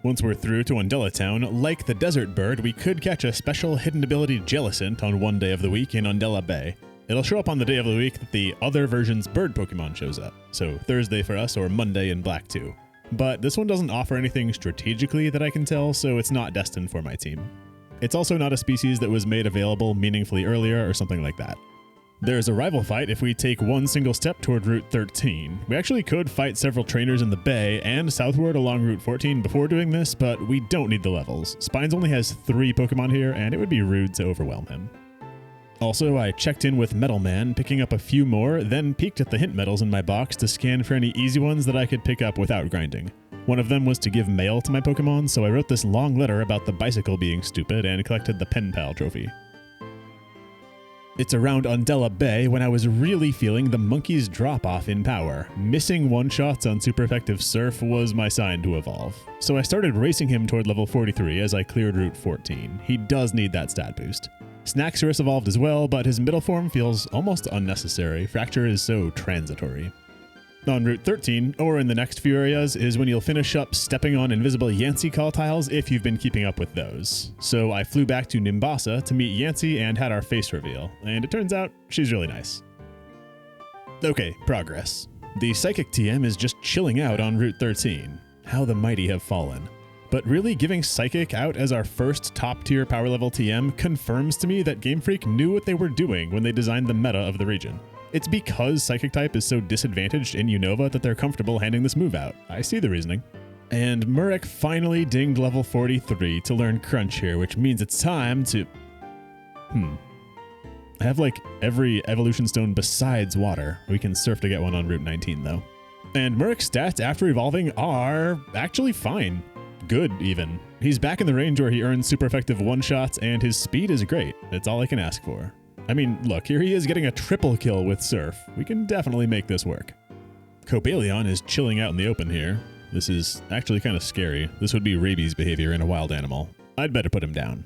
Once we're through to Undella Town, like the Desert Bird, we could catch a special hidden ability Jellicent on one day of the week in Undella Bay. It'll show up on the day of the week that the other version's bird Pokemon shows up, so Thursday for us or Monday in Black 2. But this one doesn't offer anything strategically that I can tell, so it's not destined for my team. It's also not a species that was made available meaningfully earlier or something like that. There's a rival fight if we take one single step toward Route 13. We actually could fight several trainers in the bay and southward along Route 14 before doing this, but we don't need the levels. Spines only has 3 Pokemon here, and it would be rude to overwhelm him. Also, I checked in with Metal Man, picking up a few more, then peeked at the hint medals in my box to scan for any easy ones that I could pick up without grinding. One of them was to give mail to my Pokemon, so I wrote this long letter about the bicycle being stupid and collected the Pen Pal trophy. It's around Undella Bay when I was really feeling the monkey's drop-off in power. Missing one-shots on super effective Surf was my sign to evolve. So I started racing him toward level 43 as I cleared Route 14. He does need that stat boost. Snaxurus evolved as well, but his middle form feels almost unnecessary. Fracture is so transitory. On Route 13, or in the next few areas, is when you'll finish up stepping on invisible Yancey call tiles if you've been keeping up with those. So I flew back to Nimbasa to meet Yancey and had our face reveal, and it turns out she's really nice. Okay, progress. The Psychic TM is just chilling out on Route 13. How the mighty have fallen. But really giving Psychic out as our first top-tier power level TM confirms to me that Gamefreak knew what they were doing when they designed the meta of the region. It's because Psychic type is so disadvantaged in Unova that they're comfortable handing this move out. I see the reasoning. And Murek finally dinged level 43 to learn Crunch here, which means it's time to... I have like every evolution stone besides water. We can surf to get one on Route 19 though. And Murek's stats after evolving are actually fine. Good, even. He's back in the range where he earns super effective one-shots, and his speed is great. That's all I can ask for. I mean, look, here he is getting a triple kill with Surf. We can definitely make this work. Cobalion is chilling out in the open here. This is actually kind of scary. This would be rabies behavior in a wild animal. I'd better put him down.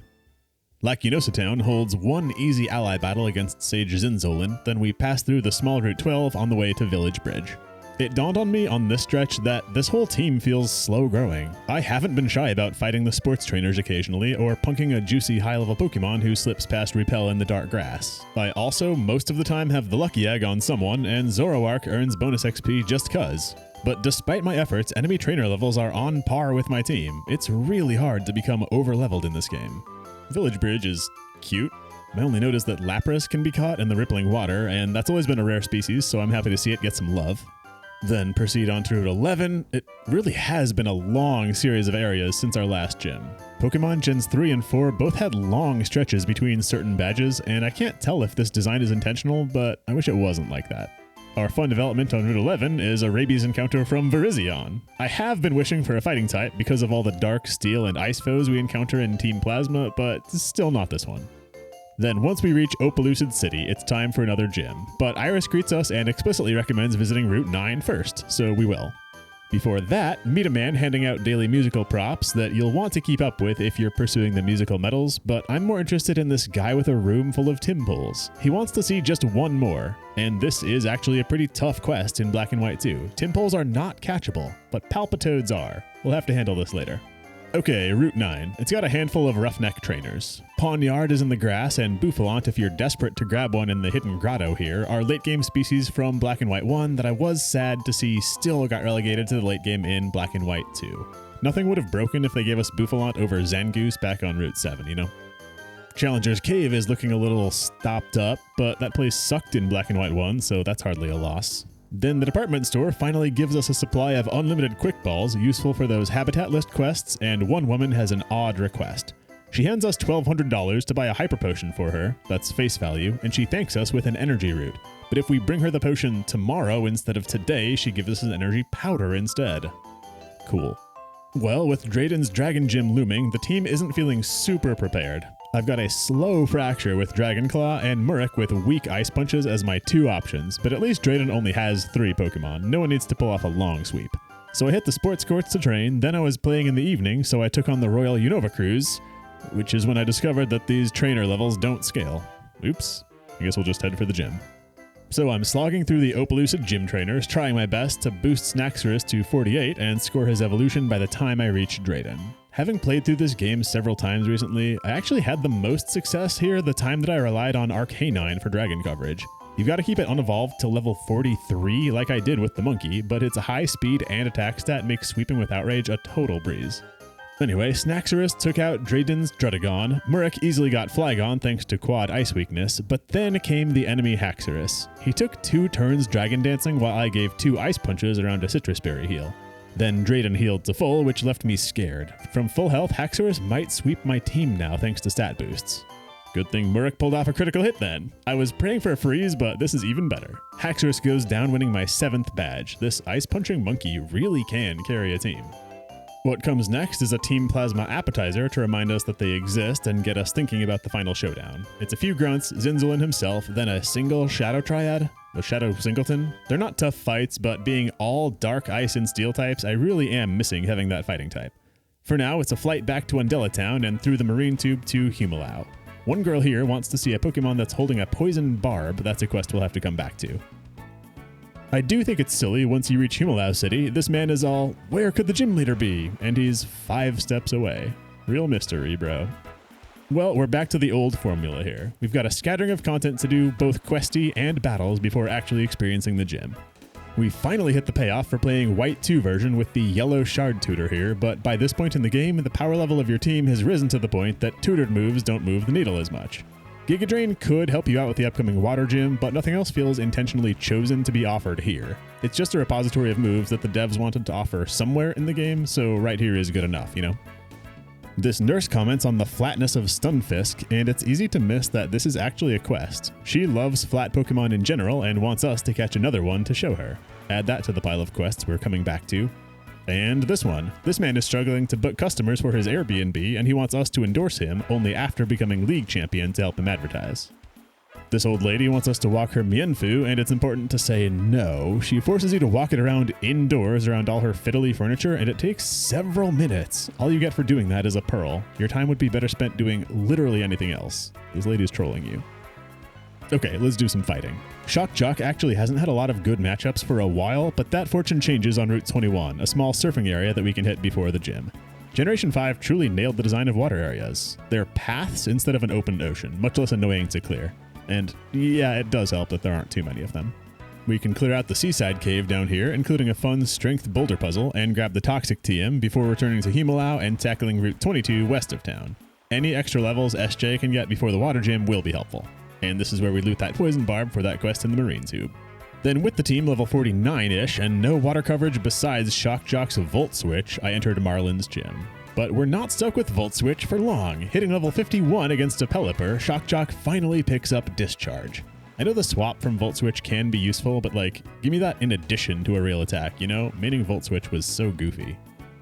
Lacunosa Town holds one easy ally battle against Sage Zinzolin, then we pass through the small Route 12 on the way to Village Bridge. It dawned on me on this stretch that this whole team feels slow growing. I haven't been shy about fighting the sports trainers occasionally, or punking a juicy high-level Pokemon who slips past Repel in the dark grass. I also, most of the time, have the Lucky Egg on someone, and Zoroark earns bonus XP just cuz. But despite my efforts, enemy trainer levels are on par with my team. It's really hard to become over-leveled in this game. Village Bridge is cute. My only note is that Lapras can be caught in the rippling water, and that's always been a rare species, so I'm happy to see it get some love. Then proceed on to Route 11. It really has been a long series of areas since our last gym. Pokemon Gens 3 and 4 both had long stretches between certain badges, and I can't tell if this design is intentional, but I wish it wasn't like that. Our fun development on Route 11 is a rabies encounter from Virizion. I have been wishing for a fighting type because of all the dark, steel, and ice foes we encounter in Team Plasma, but still not this one. Then once we reach Opelucid City, it's time for another gym, but Iris greets us and explicitly recommends visiting Route 9 first, so we will. Before that, meet a man handing out daily musical props that you'll want to keep up with if you're pursuing the musical medals, but I'm more interested in this guy with a room full of Timpoles. He wants to see just one more, and this is actually a pretty tough quest in Black and White 2. Timpoles are not catchable, but Palpitoads are. We'll have to handle this later. Okay, Route 9. It's got a handful of roughneck trainers. Pawniard is in the grass, and Bouffalant, if you're desperate to grab one in the hidden grotto here, are late-game species from Black and White 1 that I was sad to see still got relegated to the late game in Black and White 2. Nothing would have broken if they gave us Bouffalant over Zangoose back on Route 7, you know? Challenger's Cave is looking a little stopped up, but that place sucked in Black and White 1, so that's hardly a loss. Then the department store finally gives us a supply of unlimited quick balls useful for those habitat list quests, and one woman has an odd request. She hands us $1,200 to buy a hyper potion for her, that's face value, and she thanks us with an energy root. But if we bring her the potion tomorrow instead of today, she gives us an energy powder instead. Cool. Well, with Drayden's Dragon Gym looming, the team isn't feeling super prepared. I've got a slow Fracture with Dragon Claw and Murek with weak Ice Punches as my two options, but at least Drayden only has 3 Pokemon. No one needs to pull off a long sweep. So I hit the sports courts to train, then I was playing in the evening, so I took on the Royal Unova Cruise, which is when I discovered that these trainer levels don't scale. Oops. I guess we'll just head for the gym. So I'm slogging through the Opelucid gym trainers, trying my best to boost Snaxorus to 48 and score his evolution by the time I reach Drayden. Having played through this game several times recently, I actually had the most success here the time that I relied on Arcanine for dragon coverage. You've got to keep it unevolved to level 43 like I did with the monkey, but its high speed and attack stat makes sweeping with Outrage a total breeze. Anyway, Snaxorus took out Drayden's Drudagon, Murek easily got Flygon thanks to quad ice weakness, but then came the enemy Haxorus. He took 2 turns Dragon Dancing while I gave 2 Ice Punches around a Citrus Berry heal. Then Drayden healed to full, which left me scared. From full health, Haxorus might sweep my team now thanks to stat boosts. Good thing Murek pulled off a critical hit then. I was praying for a freeze, but this is even better. Haxorus goes down winning my 7th badge. This ice punching monkey really can carry a team. What comes next is a Team Plasma appetizer to remind us that they exist and get us thinking about the final showdown. It's a few grunts, Zinzolin himself, then a single Shadow Triad, a Shadow Singleton. They're not tough fights, but being all dark ice and steel types, I really am missing having that fighting type. For now, it's a flight back to Undella Town and through the Marine Tube to Humilau. One girl here wants to see a Pokemon that's holding a poison barb. That's a quest we'll have to come back to. I do think it's silly once you reach Humilau City, this man is all, where could the gym leader be? And he's 5 steps away. Real mystery, bro. Well, we're back to the old formula here. We've got a scattering of content to do both questy and battles before actually experiencing the gym. We finally hit the payoff for playing White 2 version with the yellow shard tutor here, but by this point in the game, the power level of your team has risen to the point that tutored moves don't move the needle as much. Giga Drain could help you out with the upcoming water gym, but nothing else feels intentionally chosen to be offered here. It's just a repository of moves that the devs wanted to offer somewhere in the game, so right here is good enough, you know? This nurse comments on the flatness of Stunfisk, and it's easy to miss that this is actually a quest. She loves flat Pokemon in general and wants us to catch another one to show her. Add that to the pile of quests we're coming back to. And this one. This man is struggling to book customers for his Airbnb, and he wants us to endorse him only after becoming league champion to help him advertise. This old lady wants us to walk her Mienfoo, and it's important to say no. She forces you to walk it around indoors around all her fiddly furniture, and it takes several minutes. All you get for doing that is a pearl. Your time would be better spent doing literally anything else. This lady's trolling you. Okay, let's do some fighting. Shock Jock actually hasn't had a lot of good matchups for a while, but that fortune changes on Route 21, a small surfing area that we can hit before the gym. Generation 5 truly nailed the design of water areas. They're paths instead of an open ocean, much less annoying to clear. And yeah, it does help that there aren't too many of them. We can clear out the seaside cave down here, including a fun strength boulder puzzle, and grab the toxic TM before returning to Himalow and tackling Route 22 west of town. Any extra levels SJ can get before the water gym will be helpful. And this is where we loot that poison barb for that quest in the marine tube. Then with the team level 49-ish and no water coverage besides Shock Jock's Volt Switch, I entered Marlin's gym. But we're not stuck with Volt Switch for long. Hitting level 51 against a Pelipper, Shock Jock finally picks up Discharge. I know the swap from Volt Switch can be useful, but like, give me that in addition to a real attack, you know? Maining Volt Switch was so goofy.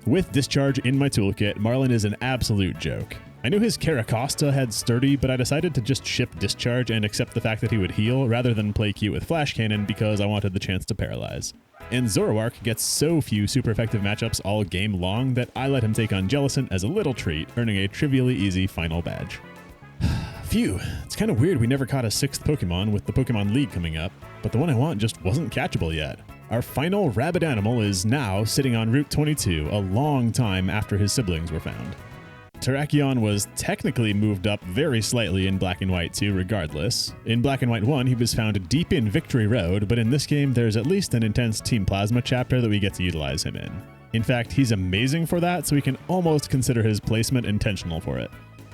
With Discharge in my toolkit, Marlin is an absolute joke. I knew his Caracosta had Sturdy, but I decided to just ship Discharge and accept the fact that he would heal rather than play cute with Flash Cannon because I wanted the chance to paralyze. And Zoroark gets so few super effective matchups all game long that I let him take on Jellicent as a little treat, earning a trivially easy final badge. Phew, it's kind of weird we never caught a 6th Pokemon with the Pokemon League coming up, but the one I want just wasn't catchable yet. Our final rabid animal is now sitting on Route 22, a long time after his siblings were found. Terrakion was technically moved up very slightly in Black and White 2 regardless. In Black and White 1, he was found deep in Victory Road, but in this game there's at least an intense Team Plasma chapter that we get to utilize him in. In fact, he's amazing for that, so we can almost consider his placement intentional for it.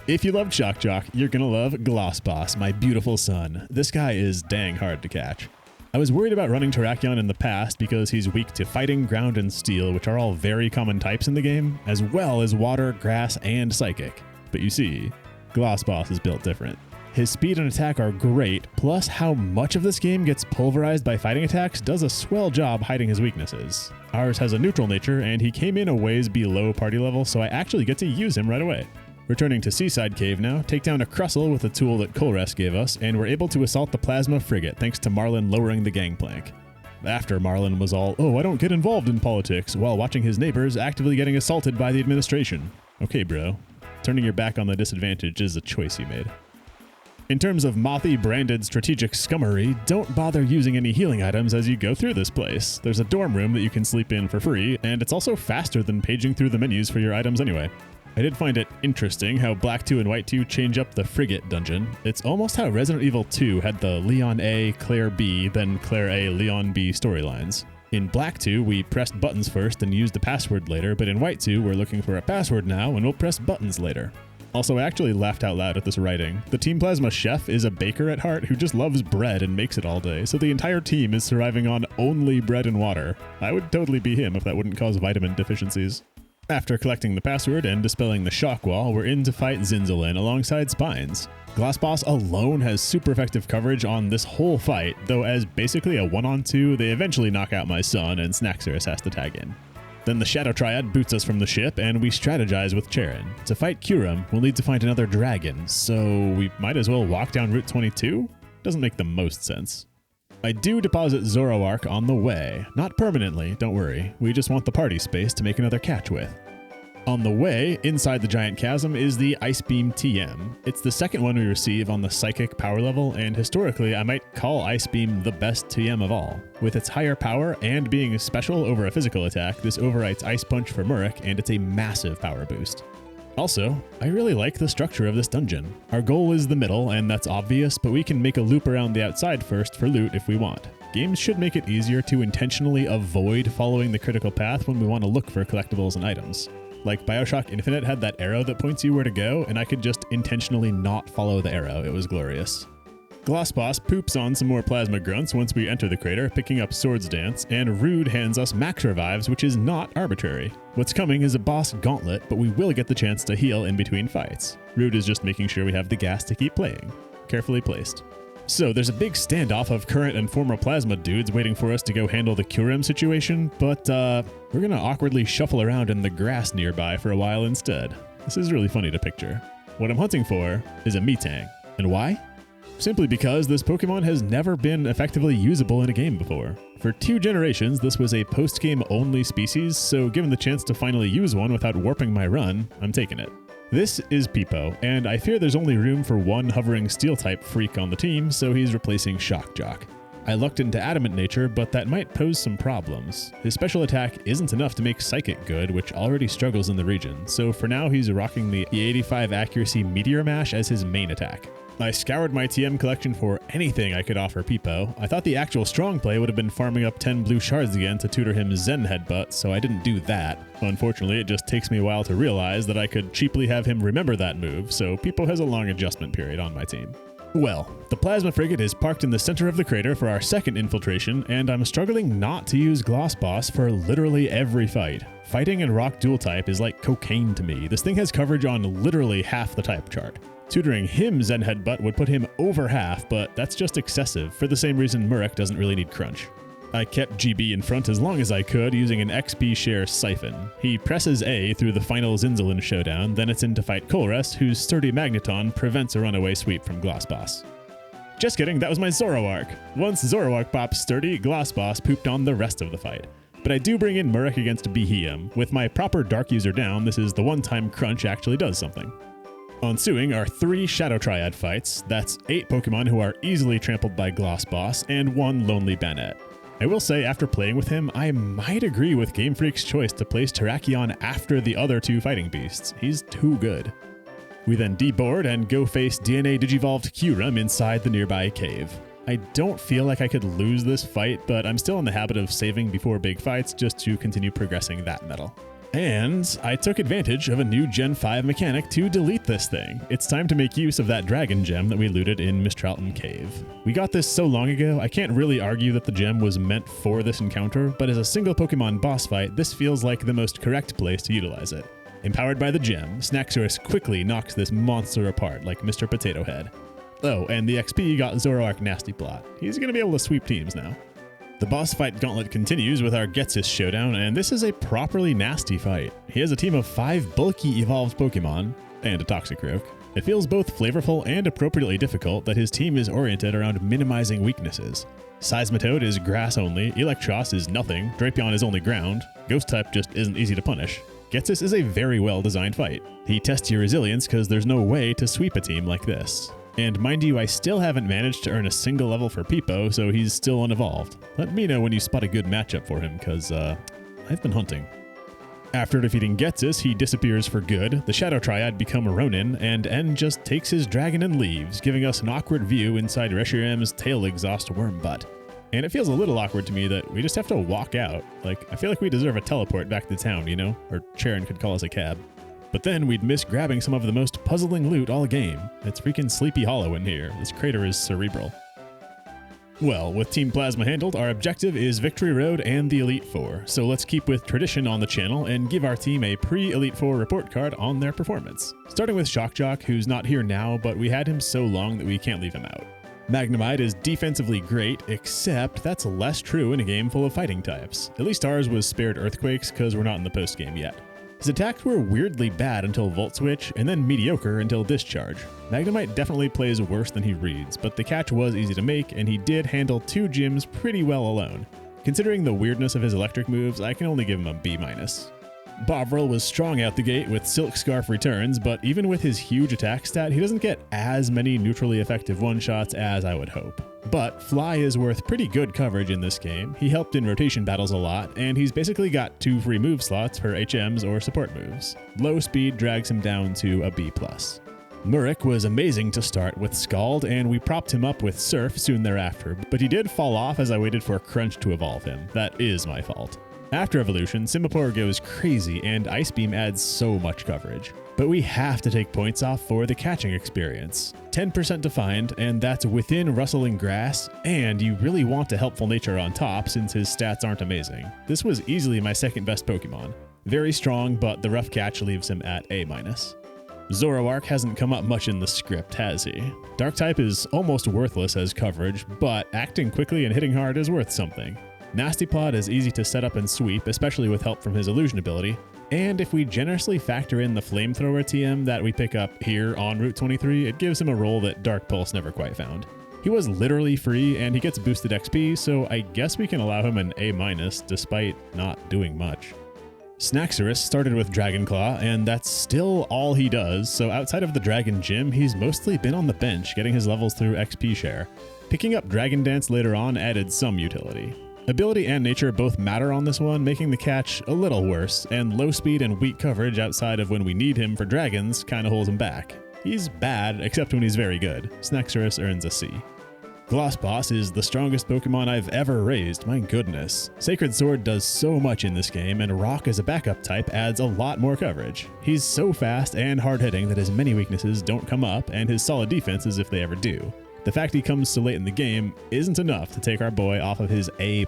If you loved Shock Jock, you're gonna love Gloss Boss, my beautiful son. This guy is dang hard to catch. I was worried about running Terrakion in the past because he's weak to Fighting, Ground, and Steel, which are all very common types in the game, as well as Water, Grass, and Psychic. But you see, Gloss Boss is built different. His speed and attack are great, plus how much of this game gets pulverized by fighting attacks does a swell job hiding his weaknesses. Ours has a neutral nature, and he came in a ways below party level, so I actually get to use him right away. Returning to Seaside Cave now, take down a Crustle with a tool that Colress gave us, and we're able to assault the Plasma Frigate thanks to Marlin lowering the gangplank. After Marlin was all, oh, I don't get involved in politics, while watching his neighbors actively getting assaulted by the administration. Okay, bro. Turning your back on the disadvantage is a choice you made. In terms of Mothy-branded strategic scummery, don't bother using any healing items as you go through this place. There's a dorm room that you can sleep in for free, and it's also faster than paging through the menus for your items anyway. I did find it interesting how Black 2 and White 2 change up the Frigate dungeon. It's almost how Resident Evil 2 had the Leon A, Claire B, then Claire A, Leon B storylines. In Black 2, we pressed buttons first and used the password later, but in White 2, we're looking for a password now and we'll press buttons later. Also, I actually laughed out loud at this writing. The Team Plasma chef is a baker at heart who just loves bread and makes it all day, so the entire team is surviving on only bread and water. I would totally be him if that wouldn't cause vitamin deficiencies. After collecting the password and dispelling the shock wall, we're in to fight Zinzolin alongside Spines. Gloss Boss alone has super effective coverage on this whole fight, though as basically a 1-on-2, they eventually knock out my son and Snaxorus has to tag in. Then the Shadow Triad boots us from the ship and we strategize with Charon. To fight Kyurem, we'll need to find another dragon, so we might as well walk down Route 22? Doesn't make the most sense. I do deposit Zoroark on the way. Not permanently, don't worry. We just want the party space to make another catch with. On the way, inside the giant chasm, is the Ice Beam TM. It's the second one we receive on the Psychic power level, and historically I might call Ice Beam the best TM of all. With its higher power and being special over a physical attack, this overwrites Ice Punch for Murek, and it's a massive power boost. Also, I really like the structure of this dungeon. Our goal is the middle, and that's obvious, but we can make a loop around the outside first for loot if we want. Games should make it easier to intentionally avoid following the critical path when we want to look for collectibles and items. Like Bioshock Infinite had that arrow that points you where to go, and I could just intentionally not follow the arrow. It was glorious. Glossboss poops on some more plasma grunts once we enter the crater, picking up Swords Dance, and Rude hands us max revives, which is not arbitrary. What's coming is a boss gauntlet, but we will get the chance to heal in between fights. Rude is just making sure we have the gas to keep playing. Carefully placed. So there's a big standoff of current and former plasma dudes waiting for us to go handle the Kyurem situation, but we're gonna awkwardly shuffle around in the grass nearby for a while instead. This is really funny to picture. What I'm hunting for is a Metang. And why? Simply because this Pokemon has never been effectively usable in a game before. For 2 generations, this was a post-game only species, so given the chance to finally use one without warping my run, I'm taking it. This is Peepo, and I fear there's only room for one hovering Steel-type freak on the team, so he's replacing Shock Jock. I lucked into Adamant Nature, but that might pose some problems. His special attack isn't enough to make Psychic good, which already struggles in the region, so for now he's rocking the 85 accuracy Meteor Mash as his main attack. I scoured my TM collection for anything I could offer Peepo. I thought the actual strong play would have been farming up 10 blue shards again to tutor him Zen Headbutt, so I didn't do that. Unfortunately, it just takes me a while to realize that I could cheaply have him remember that move, so Peepo has a long adjustment period on my team. Well, the Plasma Frigate is parked in the center of the crater for our second infiltration, and I'm struggling not to use Glossboss for literally every fight. Fighting and Rock Dual type is like cocaine to me. This thing has coverage on literally half the type chart. Tutoring him Zen Headbutt would put him over half, but that's just excessive, for the same reason Murek doesn't really need Crunch. I kept GB in front as long as I could using an XP share Siphon. He presses A through the final Zinzalin showdown, then it's in to fight Colress, whose sturdy Magneton prevents a runaway sweep from Glossboss. Just kidding, that was my Zoroark! Once Zoroark pops sturdy, Glossboss pooped on the rest of the fight. But I do bring in Murek against Beheeyem. With my proper Dark user down, this is the one time Crunch actually does something. Ensuing are 3 Shadow Triad fights, that's 8 Pokemon who are easily trampled by Glossboss, and 1 Lonely Banette. I will say, after playing with him, I might agree with Gamefreak's choice to place Terrakion after the other 2 fighting beasts. He's too good. We then deboard and go face DNA Digivolved Kyurem inside the nearby cave. I don't feel like I could lose this fight, but I'm still in the habit of saving before big fights just to continue progressing that metal. And I took advantage of a new Gen 5 mechanic to delete this thing. It's time to make use of that dragon gem that we looted in Mistralton Cave. We got this so long ago, I can't really argue that the gem was meant for this encounter, but as a single Pokemon boss fight, this feels like the most correct place to utilize it. Empowered by the gem, Snaxorus quickly knocks this monster apart like Mr. Potato Head. Oh, and the XP got Zoroark Nasty Plot. He's gonna be able to sweep teams now. The boss fight gauntlet continues with our Getsis showdown, and this is a properly nasty fight. He has a team of 5 bulky evolved Pokemon, and a Toxicroak. It feels both flavorful and appropriately difficult that his team is oriented around minimizing weaknesses. Seismitoad is grass only, Electros is nothing, Drapion is only ground, Ghost type just isn't easy to punish. Getsis is a very well designed fight. He tests your resilience because there's no way to sweep a team like this. And mind you, I still haven't managed to earn a single level for Peepo, so he's still unevolved. Let me know when you spot a good matchup for him, because I've been hunting. After defeating Getsis, he disappears for good, the Shadow Triad become Ronin, and N just takes his dragon and leaves, giving us an awkward view inside Reshirem's tail exhaust worm butt. And it feels a little awkward to me that we just have to walk out. Like, I feel like we deserve a teleport back to town, you know? Or Charon could call us a cab. But then we'd miss grabbing some of the most puzzling loot all game. It's freaking Sleepy Hollow in here. This crater is cerebral. Well, with Team Plasma handled, our objective is Victory Road and the Elite Four. So let's keep with tradition on the channel and give our team a pre-Elite Four report card on their performance. Starting with Shock Jock, who's not here now, but we had him so long that we can't leave him out. Magnemite is defensively great, except that's less true in a game full of fighting types. At least ours was spared Earthquakes because we're not in the post-game yet. His attacks were weirdly bad until Volt Switch, and then mediocre until Discharge. Magnemite definitely plays worse than he reads, but the catch was easy to make, and he did handle 2 gyms pretty well alone. Considering the weirdness of his electric moves, I can only give him a B-. Bovril was strong out the gate with Silk Scarf returns, but even with his huge attack stat, he doesn't get as many neutrally effective one-shots as I would hope. But Fly is worth pretty good coverage in this game. He helped in rotation battles a lot, and he's basically got 2 free move slots for HMs or support moves. Low speed drags him down to a B+. Murek was amazing to start with Scald, and we propped him up with Surf soon thereafter, but he did fall off as I waited for Crunch to evolve him. That is my fault. After evolution, Simipour goes crazy and Ice Beam adds so much coverage. But we have to take points off for the catching experience. 10% defined, and that's within rustling grass, and you really want a helpful nature on top since his stats aren't amazing. This was easily my second best Pokemon. Very strong, but the rough catch leaves him at A-. Zoroark hasn't come up much in the script, has he? Dark type is almost worthless as coverage, but acting quickly and hitting hard is worth something. Nasty Plot is easy to set up and sweep, especially with help from his illusion ability, and if we generously factor in the Flamethrower TM that we pick up here on Route 23, it gives him a role that Dark Pulse never quite found. He was literally free and he gets boosted XP, so I guess we can allow him an A- despite not doing much. Snaxorus started with Dragon Claw, and that's still all he does, so outside of the Dragon Gym, he's mostly been on the bench, getting his levels through XP share. Picking up Dragon Dance later on added some utility. Ability and nature both matter on this one, making the catch a little worse, and low speed and weak coverage outside of when we need him for dragons kinda holds him back. He's bad, except when he's very good. Snaxorus earns a C. Glossboss is the strongest Pokemon I've ever raised, my goodness. Sacred Sword does so much in this game, and Rock as a backup type adds a lot more coverage. He's so fast and hard-hitting that his many weaknesses don't come up, and his solid defense is if they ever do. The fact he comes so late in the game isn't enough to take our boy off of his A+.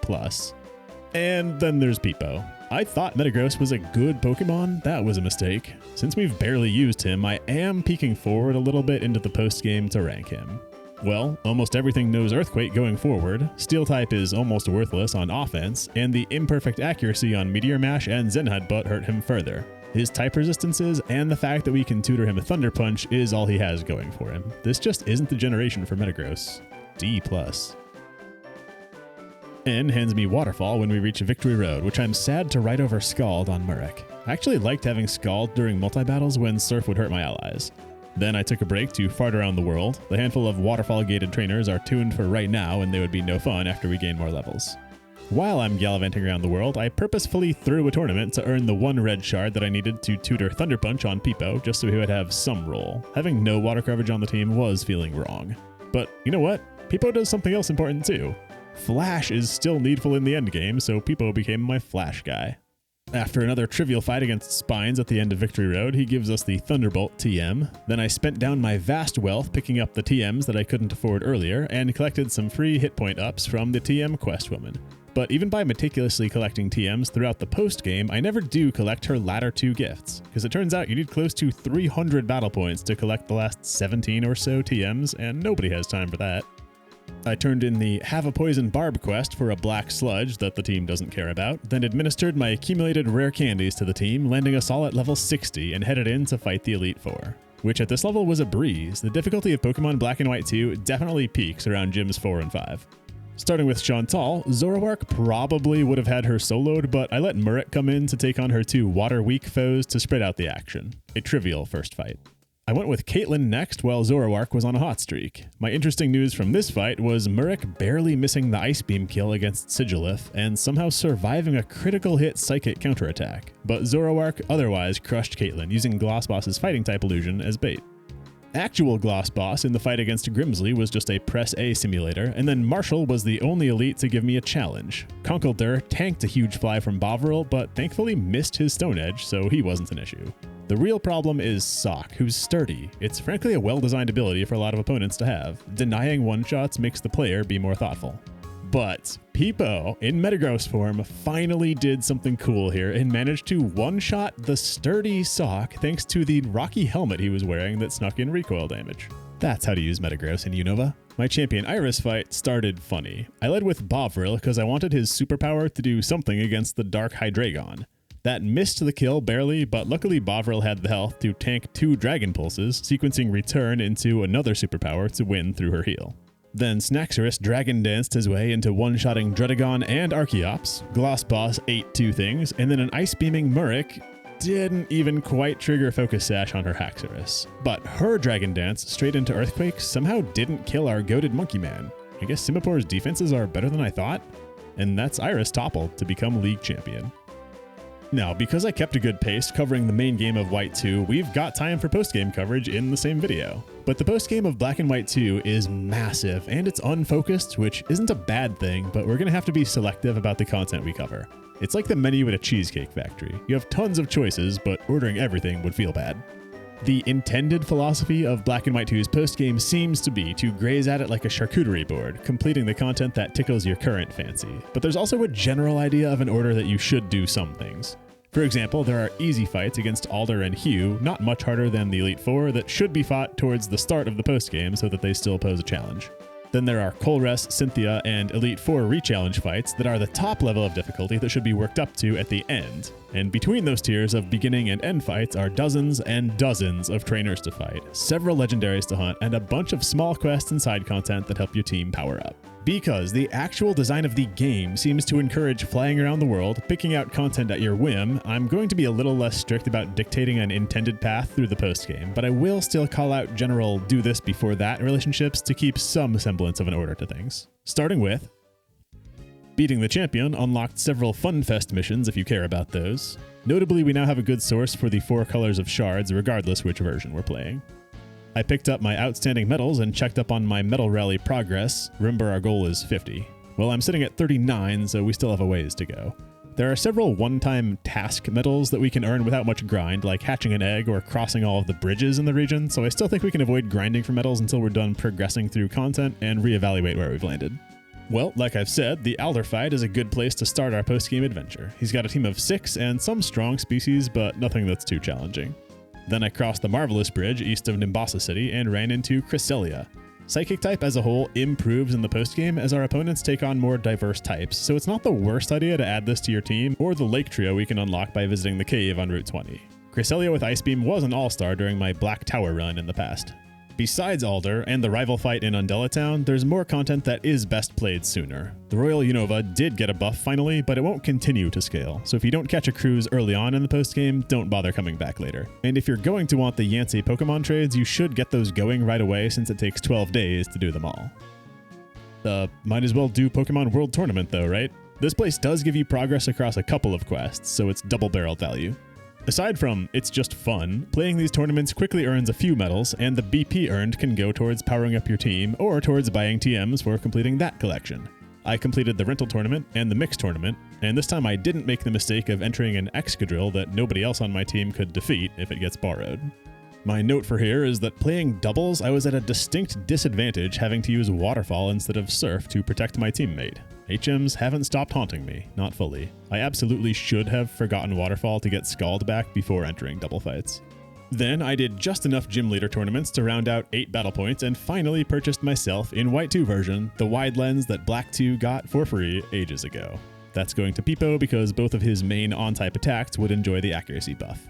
And then there's Peepo. I thought Metagross was a good Pokemon. That was a mistake. Since we've barely used him, I am peeking forward a little bit into the post-game to rank him. Well, almost everything knows Earthquake going forward, Steel type is almost worthless on offense, and the imperfect accuracy on Meteor Mash and Zen Headbutt hurt him further. His type resistances and the fact that we can tutor him a Thunder Punch is all he has going for him. This just isn't the generation for Metagross. D+. N hands me Waterfall when we reach Victory Road, which I'm sad to write over Scald on Murek. I actually liked having Scald during multi-battles when Surf would hurt my allies. Then I took a break to fart around the world. The handful of Waterfall-gated trainers are tuned for right now, and they would be no fun after we gain more levels. While I'm gallivanting around the world, I purposefully threw a tournament to earn the one red shard that I needed to tutor Thunder Punch on Peepo, just so he would have some role. Having no water coverage on the team was feeling wrong. But you know what? Peepo does something else important too. Flash is still needful in the endgame, so Peepo became my Flash guy. After another trivial fight against Spines at the end of Victory Road, he gives us the Thunderbolt TM. Then I spent down my vast wealth picking up the TMs that I couldn't afford earlier, and collected some free hit point ups from the TM Quest Woman. But even by meticulously collecting TMs throughout the post-game, I never do collect her latter two gifts, because it turns out you need close to 300 battle points to collect the last 17 or so TMs, and nobody has time for that. I turned in the Have a Poison Barb quest for a black sludge that the team doesn't care about, then administered my accumulated rare candies to the team, landing us all at level 60 and headed in to fight the Elite Four. Which at this level was a breeze. The difficulty of Pokemon Black and White 2 definitely peaks around Gyms 4 and 5. Starting with Chantal, Zoroark probably would have had her soloed, but I let Murek come in to take on her two water-weak foes to spread out the action. A trivial first fight. I went with Caitlyn next while Zoroark was on a hot streak. My interesting news from this fight was Murek barely missing the Ice Beam kill against Sigilif and somehow surviving a critical hit Psychic counterattack, but Zoroark otherwise crushed Caitlyn using Glossboss's fighting type illusion as bait. Actual Glossboss in the fight against Grimsley was just a press A simulator, and then Marshall was the only elite to give me a challenge. Conkeldurr tanked a huge fly from Bovril, but thankfully missed his Stone Edge, so he wasn't an issue. The real problem is Sock, who's sturdy. It's frankly a well-designed ability for a lot of opponents to have. Denying one-shots makes the player be more thoughtful. But Peepo, in Metagross form, finally did something cool here and managed to one-shot the sturdy Sock thanks to the rocky helmet he was wearing that snuck in recoil damage. That's how to use Metagross in Unova. My champion Iris fight started funny. I led with Bovril because I wanted his superpower to do something against the Dark Hydreigon. That missed the kill barely, but luckily Bovril had the health to tank 2 Dragon Pulses, sequencing Return into another superpower to win through her heal. Then Snaxorus Dragon Danced his way into one-shotting Dredagon and Archeops, Glossboss ate 2 things, and then an ice-beaming Murek didn't even quite trigger Focus Sash on her Haxorus. But her Dragon Dance straight into Earthquake somehow didn't kill our goated Monkey Man. I guess Simipour's defenses are better than I thought? And that's Iris toppled to become League Champion. Now, because I kept a good pace covering the main game of White 2, we've got time for post-game coverage in the same video. But the post-game of Black and White 2 is massive, and it's unfocused, which isn't a bad thing, but we're going to have to be selective about the content we cover. It's like the menu at a cheesecake factory. You have tons of choices, but ordering everything would feel bad. The intended philosophy of Black and White 2's postgame seems to be to graze at it like a charcuterie board, completing the content that tickles your current fancy. But there's also a general idea of an order that you should do some things. For example, there are easy fights against Alder and Hugh, not much harder than the Elite Four, that should be fought towards the start of the postgame so that they still pose a challenge. Then there are Colress, Cynthia, and Elite Four re-challenge fights that are the top level of difficulty that should be worked up to at the end. And between those tiers of beginning and end fights are dozens and dozens of trainers to fight, several legendaries to hunt, and a bunch of small quests and side content that help your team power up. Because the actual design of the game seems to encourage flying around the world, picking out content at your whim, I'm going to be a little less strict about dictating an intended path through the postgame, but I will still call out general do this before that relationships to keep some semblance of an order to things. Starting with beating the champion unlocked several Fun Fest missions if you care about those. Notably, we now have a good source for the 4 colors of shards regardless which version we're playing. I picked up my outstanding medals and checked up on my medal rally progress. Remember, our goal is 50. Well, I'm sitting at 39, so we still have a ways to go. There are several one-time task medals that we can earn without much grind, like hatching an egg or crossing all of the bridges in the region, so I still think we can avoid grinding for medals until we're done progressing through content and reevaluate where we've landed. Well, like I've said, the Alder fight is a good place to start our post-game adventure. He's got a team of 6 and some strong species, but nothing that's too challenging. Then I crossed the Marvelous Bridge east of Nimbasa City and ran into Cresselia. Psychic type as a whole improves in the postgame as our opponents take on more diverse types, so it's not the worst idea to add this to your team or the lake trio we can unlock by visiting the cave on Route 20. Cresselia with Ice Beam was an all-star during my Black Tower run in the past. Besides Alder and the rival fight in Undella Town, there's more content that is best played sooner. The Royal Unova did get a buff finally, but it won't continue to scale, so if you don't catch a cruise early on in the postgame, don't bother coming back later. And if you're going to want the Yancey Pokemon trades, you should get those going right away since it takes 12 days to do them all. Might as well do Pokemon World Tournament though, right? This place does give you progress across a couple of quests, so it's double-barreled value. Aside from it's just fun, playing these tournaments quickly earns a few medals, and the BP earned can go towards powering up your team or towards buying TMs for completing that collection. I completed the rental tournament and the mix tournament, and this time I didn't make the mistake of entering an Excadrill that nobody else on my team could defeat if it gets borrowed. My note for here is that playing doubles, I was at a distinct disadvantage having to use Waterfall instead of Surf to protect my teammate. HMs haven't stopped haunting me, not fully. I absolutely should have forgotten Waterfall to get Scald back before entering double fights. Then I did just enough gym leader tournaments to round out 8 battle points and finally purchased myself in White 2 version the wide lens that Black 2 got for free ages ago. That's going to Peepo because both of his main on-type attacks would enjoy the accuracy buff.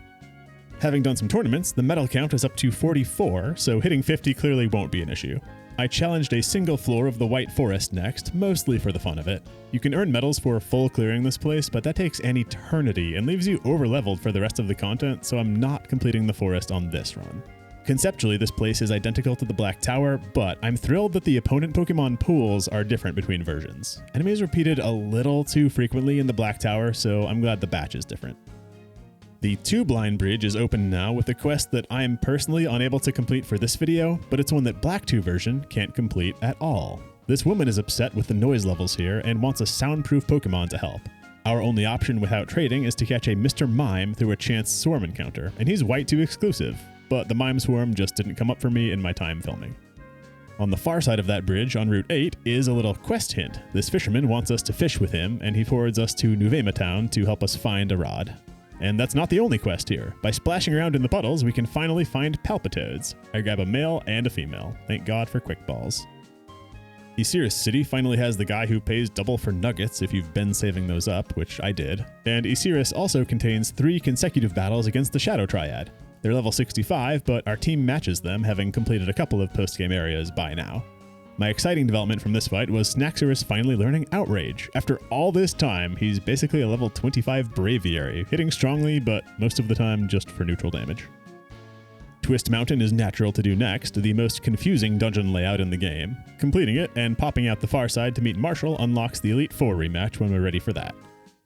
Having done some tournaments, the medal count is up to 44, so hitting 50 clearly won't be an issue. I challenged a single floor of the White Forest next, mostly for the fun of it. You can earn medals for full clearing this place, but that takes an eternity and leaves you over-leveled for the rest of the content, so I'm not completing the forest on this run. Conceptually, this place is identical to the Black Tower, but I'm thrilled that the opponent Pokemon pools are different between versions. Enemies repeated a little too frequently in the Black Tower, so I'm glad the batch is different. The 2 Blind Bridge is open now with a quest that I am personally unable to complete for this video, but it's one that Black 2 version can't complete at all. This woman is upset with the noise levels here and wants a soundproof Pokemon to help. Our only option without trading is to catch a Mr. Mime through a chance Swarm encounter, and he's White 2 exclusive, but the Mime Swarm just didn't come up for me in my time filming. On the far side of that bridge on Route 8 is a little quest hint. This fisherman wants us to fish with him, and he forwards us to Nuvema Town to help us find a rod. And that's not the only quest here. By splashing around in the puddles, we can finally find Palpitoads. I grab a male and a female. Thank God for quick balls. Isiris City finally has the guy who pays double for nuggets if you've been saving those up, which I did. And Isiris also contains 3 consecutive battles against the Shadow Triad. They're level 65, but our team matches them, having completed a couple of post-game areas by now. My exciting development from this fight was Snaxorus finally learning Outrage. After all this time, he's basically a level 25 Braviary, hitting strongly, but most of the time just for neutral damage. Twist Mountain is natural to do next, the most confusing dungeon layout in the game. Completing it and popping out the far side to meet Marshall unlocks the Elite Four rematch when we're ready for that.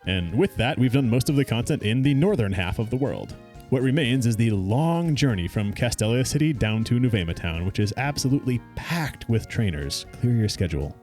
And with that, we've done most of the content in the northern half of the world. What remains is the long journey from Castelia City down to Nuvema Town, which is absolutely packed with trainers. Clear your schedule.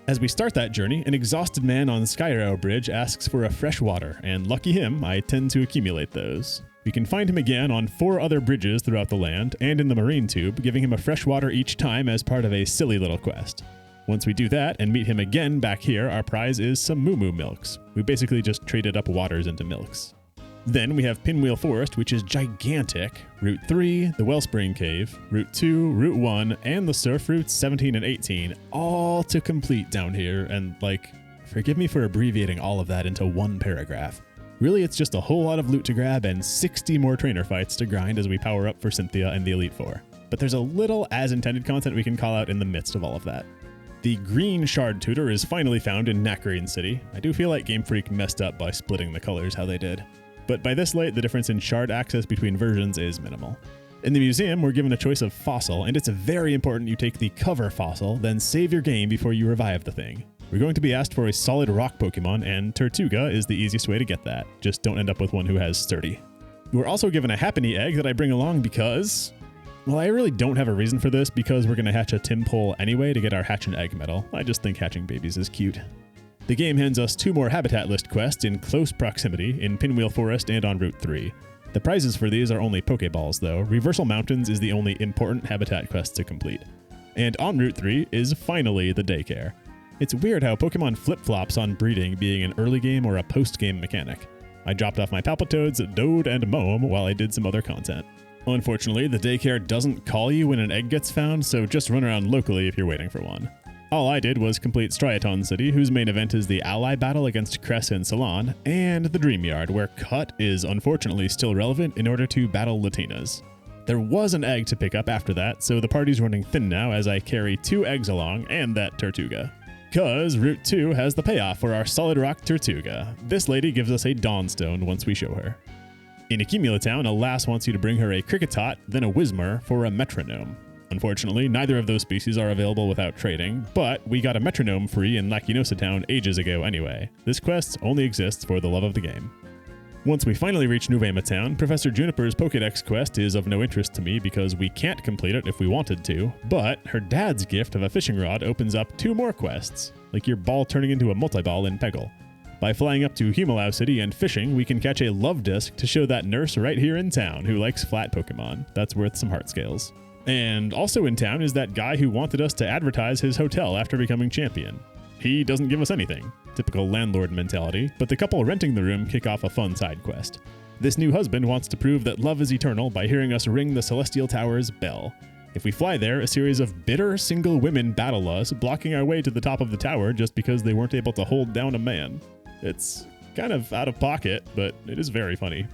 As we start that journey, an exhausted man on Skyarrow Bridge asks for a fresh water, and lucky him, I tend to accumulate those. We can find him again on 4 other bridges throughout the land, and in the marine tube, giving him a fresh water each time as part of a silly little quest. Once we do that and meet him again back here, our prize is some Moo Moo milks. We basically just traded up waters into milks. Then we have Pinwheel Forest, which is gigantic, Route 3, the Wellspring Cave, Route 2, Route 1, and the Surf Routes 17 and 18, all to complete down here, and forgive me for abbreviating all of that into one paragraph. Really, it's just a whole lot of loot to grab and 60 more trainer fights to grind as we power up for Cynthia and the Elite Four. But there's a little as-intended content we can call out in the midst of all of that. The green shard tutor is finally found in Nacrene City. I do feel like Gamefreak messed up by splitting the colors how they did. But by this late, the difference in shard access between versions is minimal. In the museum, we're given a choice of fossil, and it's very important you take the cover fossil, then save your game before you revive the thing. We're going to be asked for a solid rock Pokemon, and Tortuga is the easiest way to get that. Just don't end up with one who has sturdy. We're also given a Happiny egg that I bring along because... well, I really don't have a reason for this because we're going to hatch a Timpole anyway to get our Hatch and Egg medal. I just think hatching babies is cute. The game hands us 2 more habitat list quests in close proximity in Pinwheel Forest and on Route 3. The prizes for these are only Pokeballs though. Reversal Mountains is the only important habitat quest to complete. And on Route 3 is finally the daycare. It's weird how Pokemon flip-flops on breeding being an early game or a post-game mechanic. I dropped off my Palpitoads, Dode, and Moam while I did some other content. Unfortunately, the daycare doesn't call you when an egg gets found, so just run around locally if you're waiting for one. All I did was complete Striaton City, whose main event is the ally battle against Cress and Salon, and the Dream Yard, where Cut is unfortunately still relevant in order to battle Latinas. There was an egg to pick up after that, so the party's running thin now as I carry 2 eggs along and that Tortuga. Cause Route 2 has the payoff for our Solid Rock Tortuga. This lady gives us a Dawnstone once we show her. In Accumula Town, a lass wants you to bring her a Kricketot, then a Whismur for a Metronome. Unfortunately, neither of those species are available without trading, but we got a Metronome free in Lacinosa Town ages ago anyway. This quest only exists for the love of the game. Once we finally reach Nuvema Town, Professor Juniper's Pokédex quest is of no interest to me because we can't complete it if we wanted to, but her dad's gift of a fishing rod opens up 2 more quests, like your ball turning into a multi-ball in Peggle. By flying up to Humalau City and fishing, we can catch a love disc to show that nurse right here in town who likes flat Pokemon. That's worth some heart scales. And also in town is that guy who wanted us to advertise his hotel after becoming champion. He doesn't give us anything. Typical landlord mentality, but the couple renting the room kick off a fun side quest. This new husband wants to prove that love is eternal by hearing us ring the Celestial Tower's bell. If we fly there, a series of bitter single women battle us, blocking our way to the top of the tower just because they weren't able to hold down a man. It's kind of out of pocket, but it is very funny.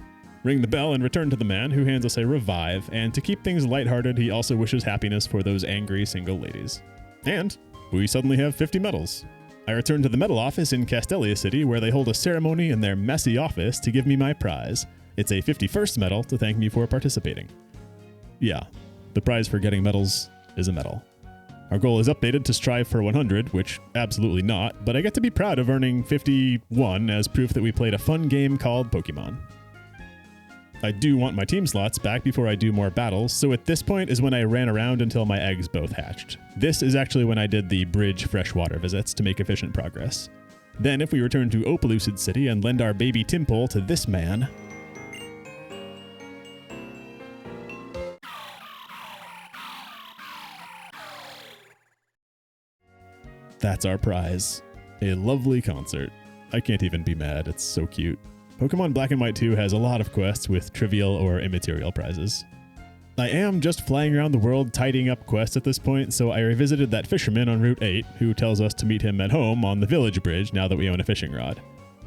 Ring the bell and return to the man, who hands us a revive, and to keep things lighthearted, he also wishes happiness for those angry single ladies. And we suddenly have 50 medals. I return to the medal office in Castelia City, where they hold a ceremony in their messy office to give me my prize. It's a 51st medal to thank me for participating. Yeah, the prize for getting medals is a medal. Our goal is updated to strive for 100, which absolutely not, but I get to be proud of earning 51 as proof that we played a fun game called Pokemon. I do want my team slots back before I do more battles, so at this point is when I ran around until my eggs both hatched. This is actually when I did the bridge freshwater visits to make efficient progress. Then if we return to Opelucid City and lend our baby Timpole to this man... that's our prize. A lovely concert. I can't even be mad, it's so cute. Pokemon Black and White 2 has a lot of quests with trivial or immaterial prizes. I am just flying around the world tidying up quests at this point, so I revisited that fisherman on Route 8 who tells us to meet him at home on the village bridge now that we own a fishing rod.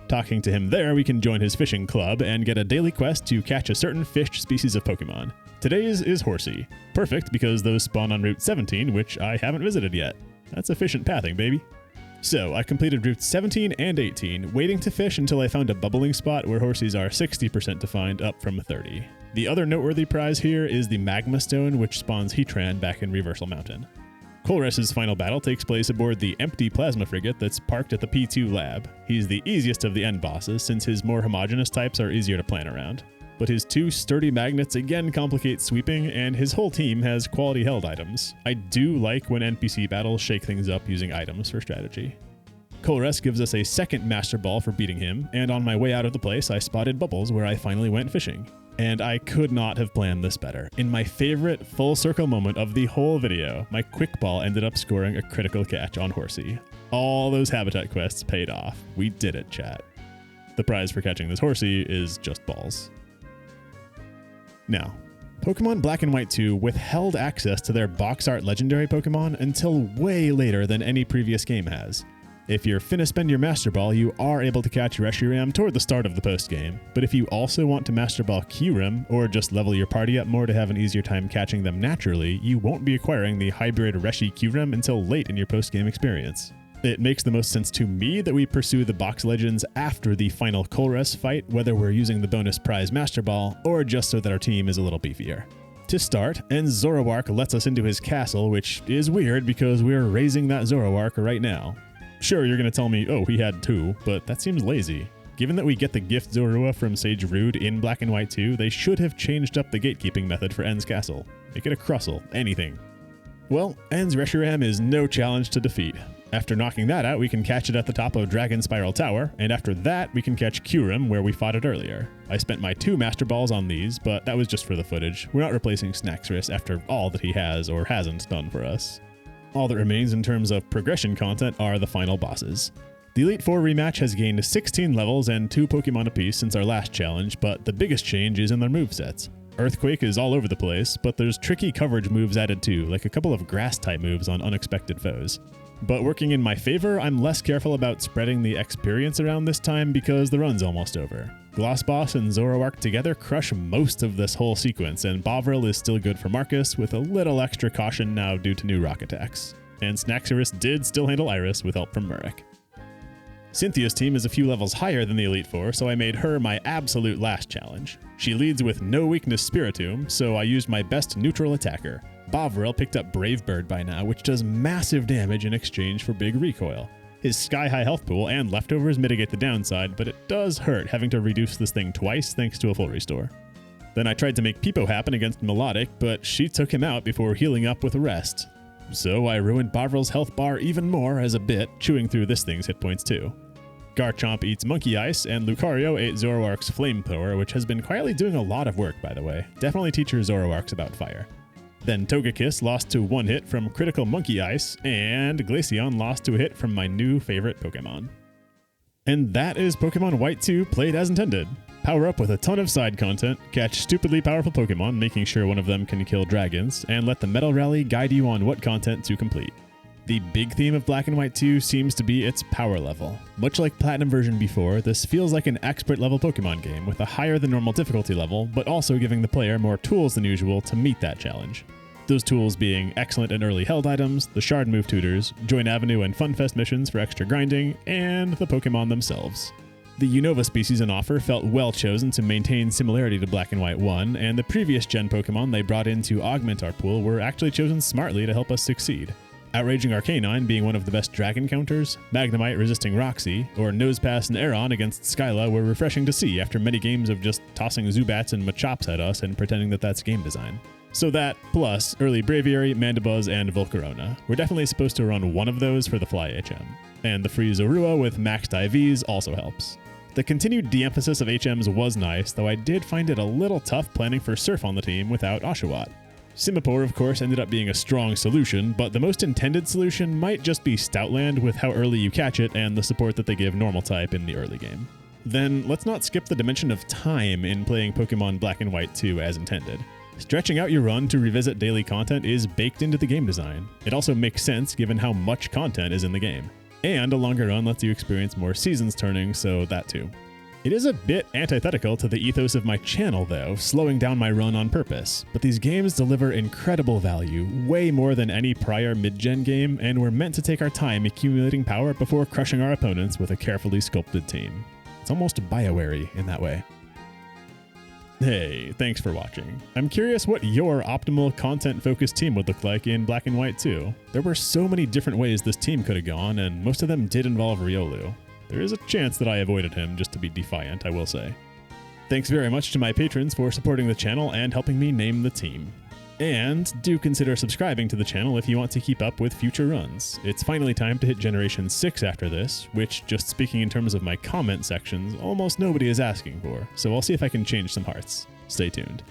Talking to him there, we can join his fishing club and get a daily quest to catch a certain fish species of Pokemon. Today's is Horsey. Perfect because those spawn on Route 17, which I haven't visited yet. That's efficient pathing, baby. So I completed routes 17 and 18, waiting to fish until I found a bubbling spot where Horsies are 60% to find, up from 30. The other noteworthy prize here is the Magma Stone, which spawns Heatran back in Reversal Mountain. Colress's final battle takes place aboard the empty plasma frigate that's parked at the P2 lab. He's the easiest of the end bosses since his more homogeneous types are easier to plan around. But his 2 sturdy magnets again complicate sweeping, and his whole team has quality held items. I do like when NPC battles shake things up using items for strategy. Colress gives us a second Master Ball for beating him, and on my way out of the place I spotted Bubbles where I finally went fishing. And I could not have planned this better. In my favorite full circle moment of the whole video, my quick ball ended up scoring a critical catch on Horsey. All those habitat quests paid off. We did it, chat. The prize for catching this Horsey is just balls. Now, Pokémon Black and White 2 withheld access to their box art legendary Pokémon until way later than any previous game has. If you're finna spend your Master Ball, you are able to catch Reshiram toward the start of the post-game, but if you also want to Master Ball Kyurem, or just level your party up more to have an easier time catching them naturally, you won't be acquiring the hybrid Reshi Kyurem until late in your post-game experience. It makes the most sense to me that we pursue the box legends after the final Colress fight, whether we're using the bonus prize Master Ball, or just so that our team is a little beefier. To start, and Zoroark lets us into his castle, which is weird because we're raising that Zoroark right now. Sure, you're going to tell me, oh, he had 2, but that seems lazy. Given that we get the gift Zorua from Sage Rude in Black and White 2, they should have changed up the gatekeeping method for En's castle. Make it a Crustle, anything. Well, En's Reshiram is no challenge to defeat. After knocking that out, we can catch it at the top of Dragon Spiral Tower, and after that, we can catch Kyurem where we fought it earlier. I spent my 2 Master Balls on these, but that was just for the footage. We're not replacing Snaxris after all that he has or hasn't done for us. All that remains in terms of progression content are the final bosses. The Elite Four rematch has gained 16 levels and 2 Pokemon apiece since our last challenge, but the biggest change is in their movesets. Earthquake is all over the place, but there's tricky coverage moves added too, like a couple of grass-type moves on unexpected foes. But working in my favor, I'm less careful about spreading the experience around this time because the run's almost over. Glossboss and Zoroark together crush most of this whole sequence, and Bovril is still good for Marcus with a little extra caution now due to new rock attacks. And Snaxorus did still handle Iris with help from Murek. Cynthia's team is a few levels higher than the Elite Four, so I made her my absolute last challenge. She leads with no weakness Spiritomb, so I used my best neutral attacker. Bovril picked up Brave Bird by now, which does massive damage in exchange for big recoil. His sky-high health pool and leftovers mitigate the downside, but it does hurt having to reduce this thing twice thanks to a full restore. Then I tried to make Peepo happen against Melodic, but she took him out before healing up with a rest. So I ruined Bovril's health bar even more as a bit, chewing through this thing's hit points too. Garchomp eats Monkey Ice, and Lucario ate Zoroark's Flamethrower, which has been quietly doing a lot of work, by the way. Definitely teach your Zoroarks about fire. Then Togekiss lost to 1 hit from critical Monkey Ice, and Glaceon lost to a hit from my new favorite Pokemon. And that is Pokemon White 2 played as intended. Power up with a ton of side content, catch stupidly powerful Pokemon, making sure one of them can kill dragons, and let the Metal Rally guide you on what content to complete. The big theme of Black and White 2 seems to be its power level. Much like Platinum version before, this feels like an expert level Pokemon game with a higher than normal difficulty level, but also giving the player more tools than usual to meet that challenge. Those tools being excellent and early held items, the Shard move tutors, Join Avenue and Funfest missions for extra grinding, and the Pokemon themselves. The Unova species in offer felt well chosen to maintain similarity to Black and White 1, and the previous gen Pokemon they brought in to augment our pool were actually chosen smartly to help us succeed. Outraging Arcanine being one of the best dragon counters, Magnemite resisting Roxy, or Nosepass and Aeron against Skyla were refreshing to see after many games of just tossing Zubats and Machops at us and pretending that that's game design. So that, plus early Braviary, Mandibuzz, and Volcarona. We're definitely supposed to run one of those for the Fly HM. And the free Zorua with maxed IVs also helps. The continued de-emphasis of HMs was nice, though I did find it a little tough planning for Surf on the team without Oshawott. Simipour, of course, ended up being a strong solution, but the most intended solution might just be Stoutland with how early you catch it and the support that they give normal type in the early game. Then let's not skip the dimension of time in playing Pokemon Black and White 2 as intended. Stretching out your run to revisit daily content is baked into the game design. It also makes sense given how much content is in the game. And a longer run lets you experience more seasons turning, so that too. It is a bit antithetical to the ethos of my channel though, slowing down my run on purpose, but these games deliver incredible value, way more than any prior mid-gen game, and we're meant to take our time accumulating power before crushing our opponents with a carefully sculpted team. It's almost BioWare-y in that way. Hey, thanks for watching. I'm curious what your optimal content-focused team would look like in Black and White 2. There were so many different ways this team could have gone, and most of them did involve Riolu. There is a chance that I avoided him just to be defiant, I will say. Thanks very much to my patrons for supporting the channel and helping me name the team. And do consider subscribing to the channel if you want to keep up with future runs. It's finally time to hit Generation 6 after this, which, just speaking in terms of my comment sections, almost nobody is asking for, so I'll see if I can change some hearts. Stay tuned.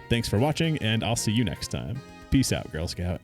Thanks for watching, and I'll see you next time. Peace out, Girl Scout.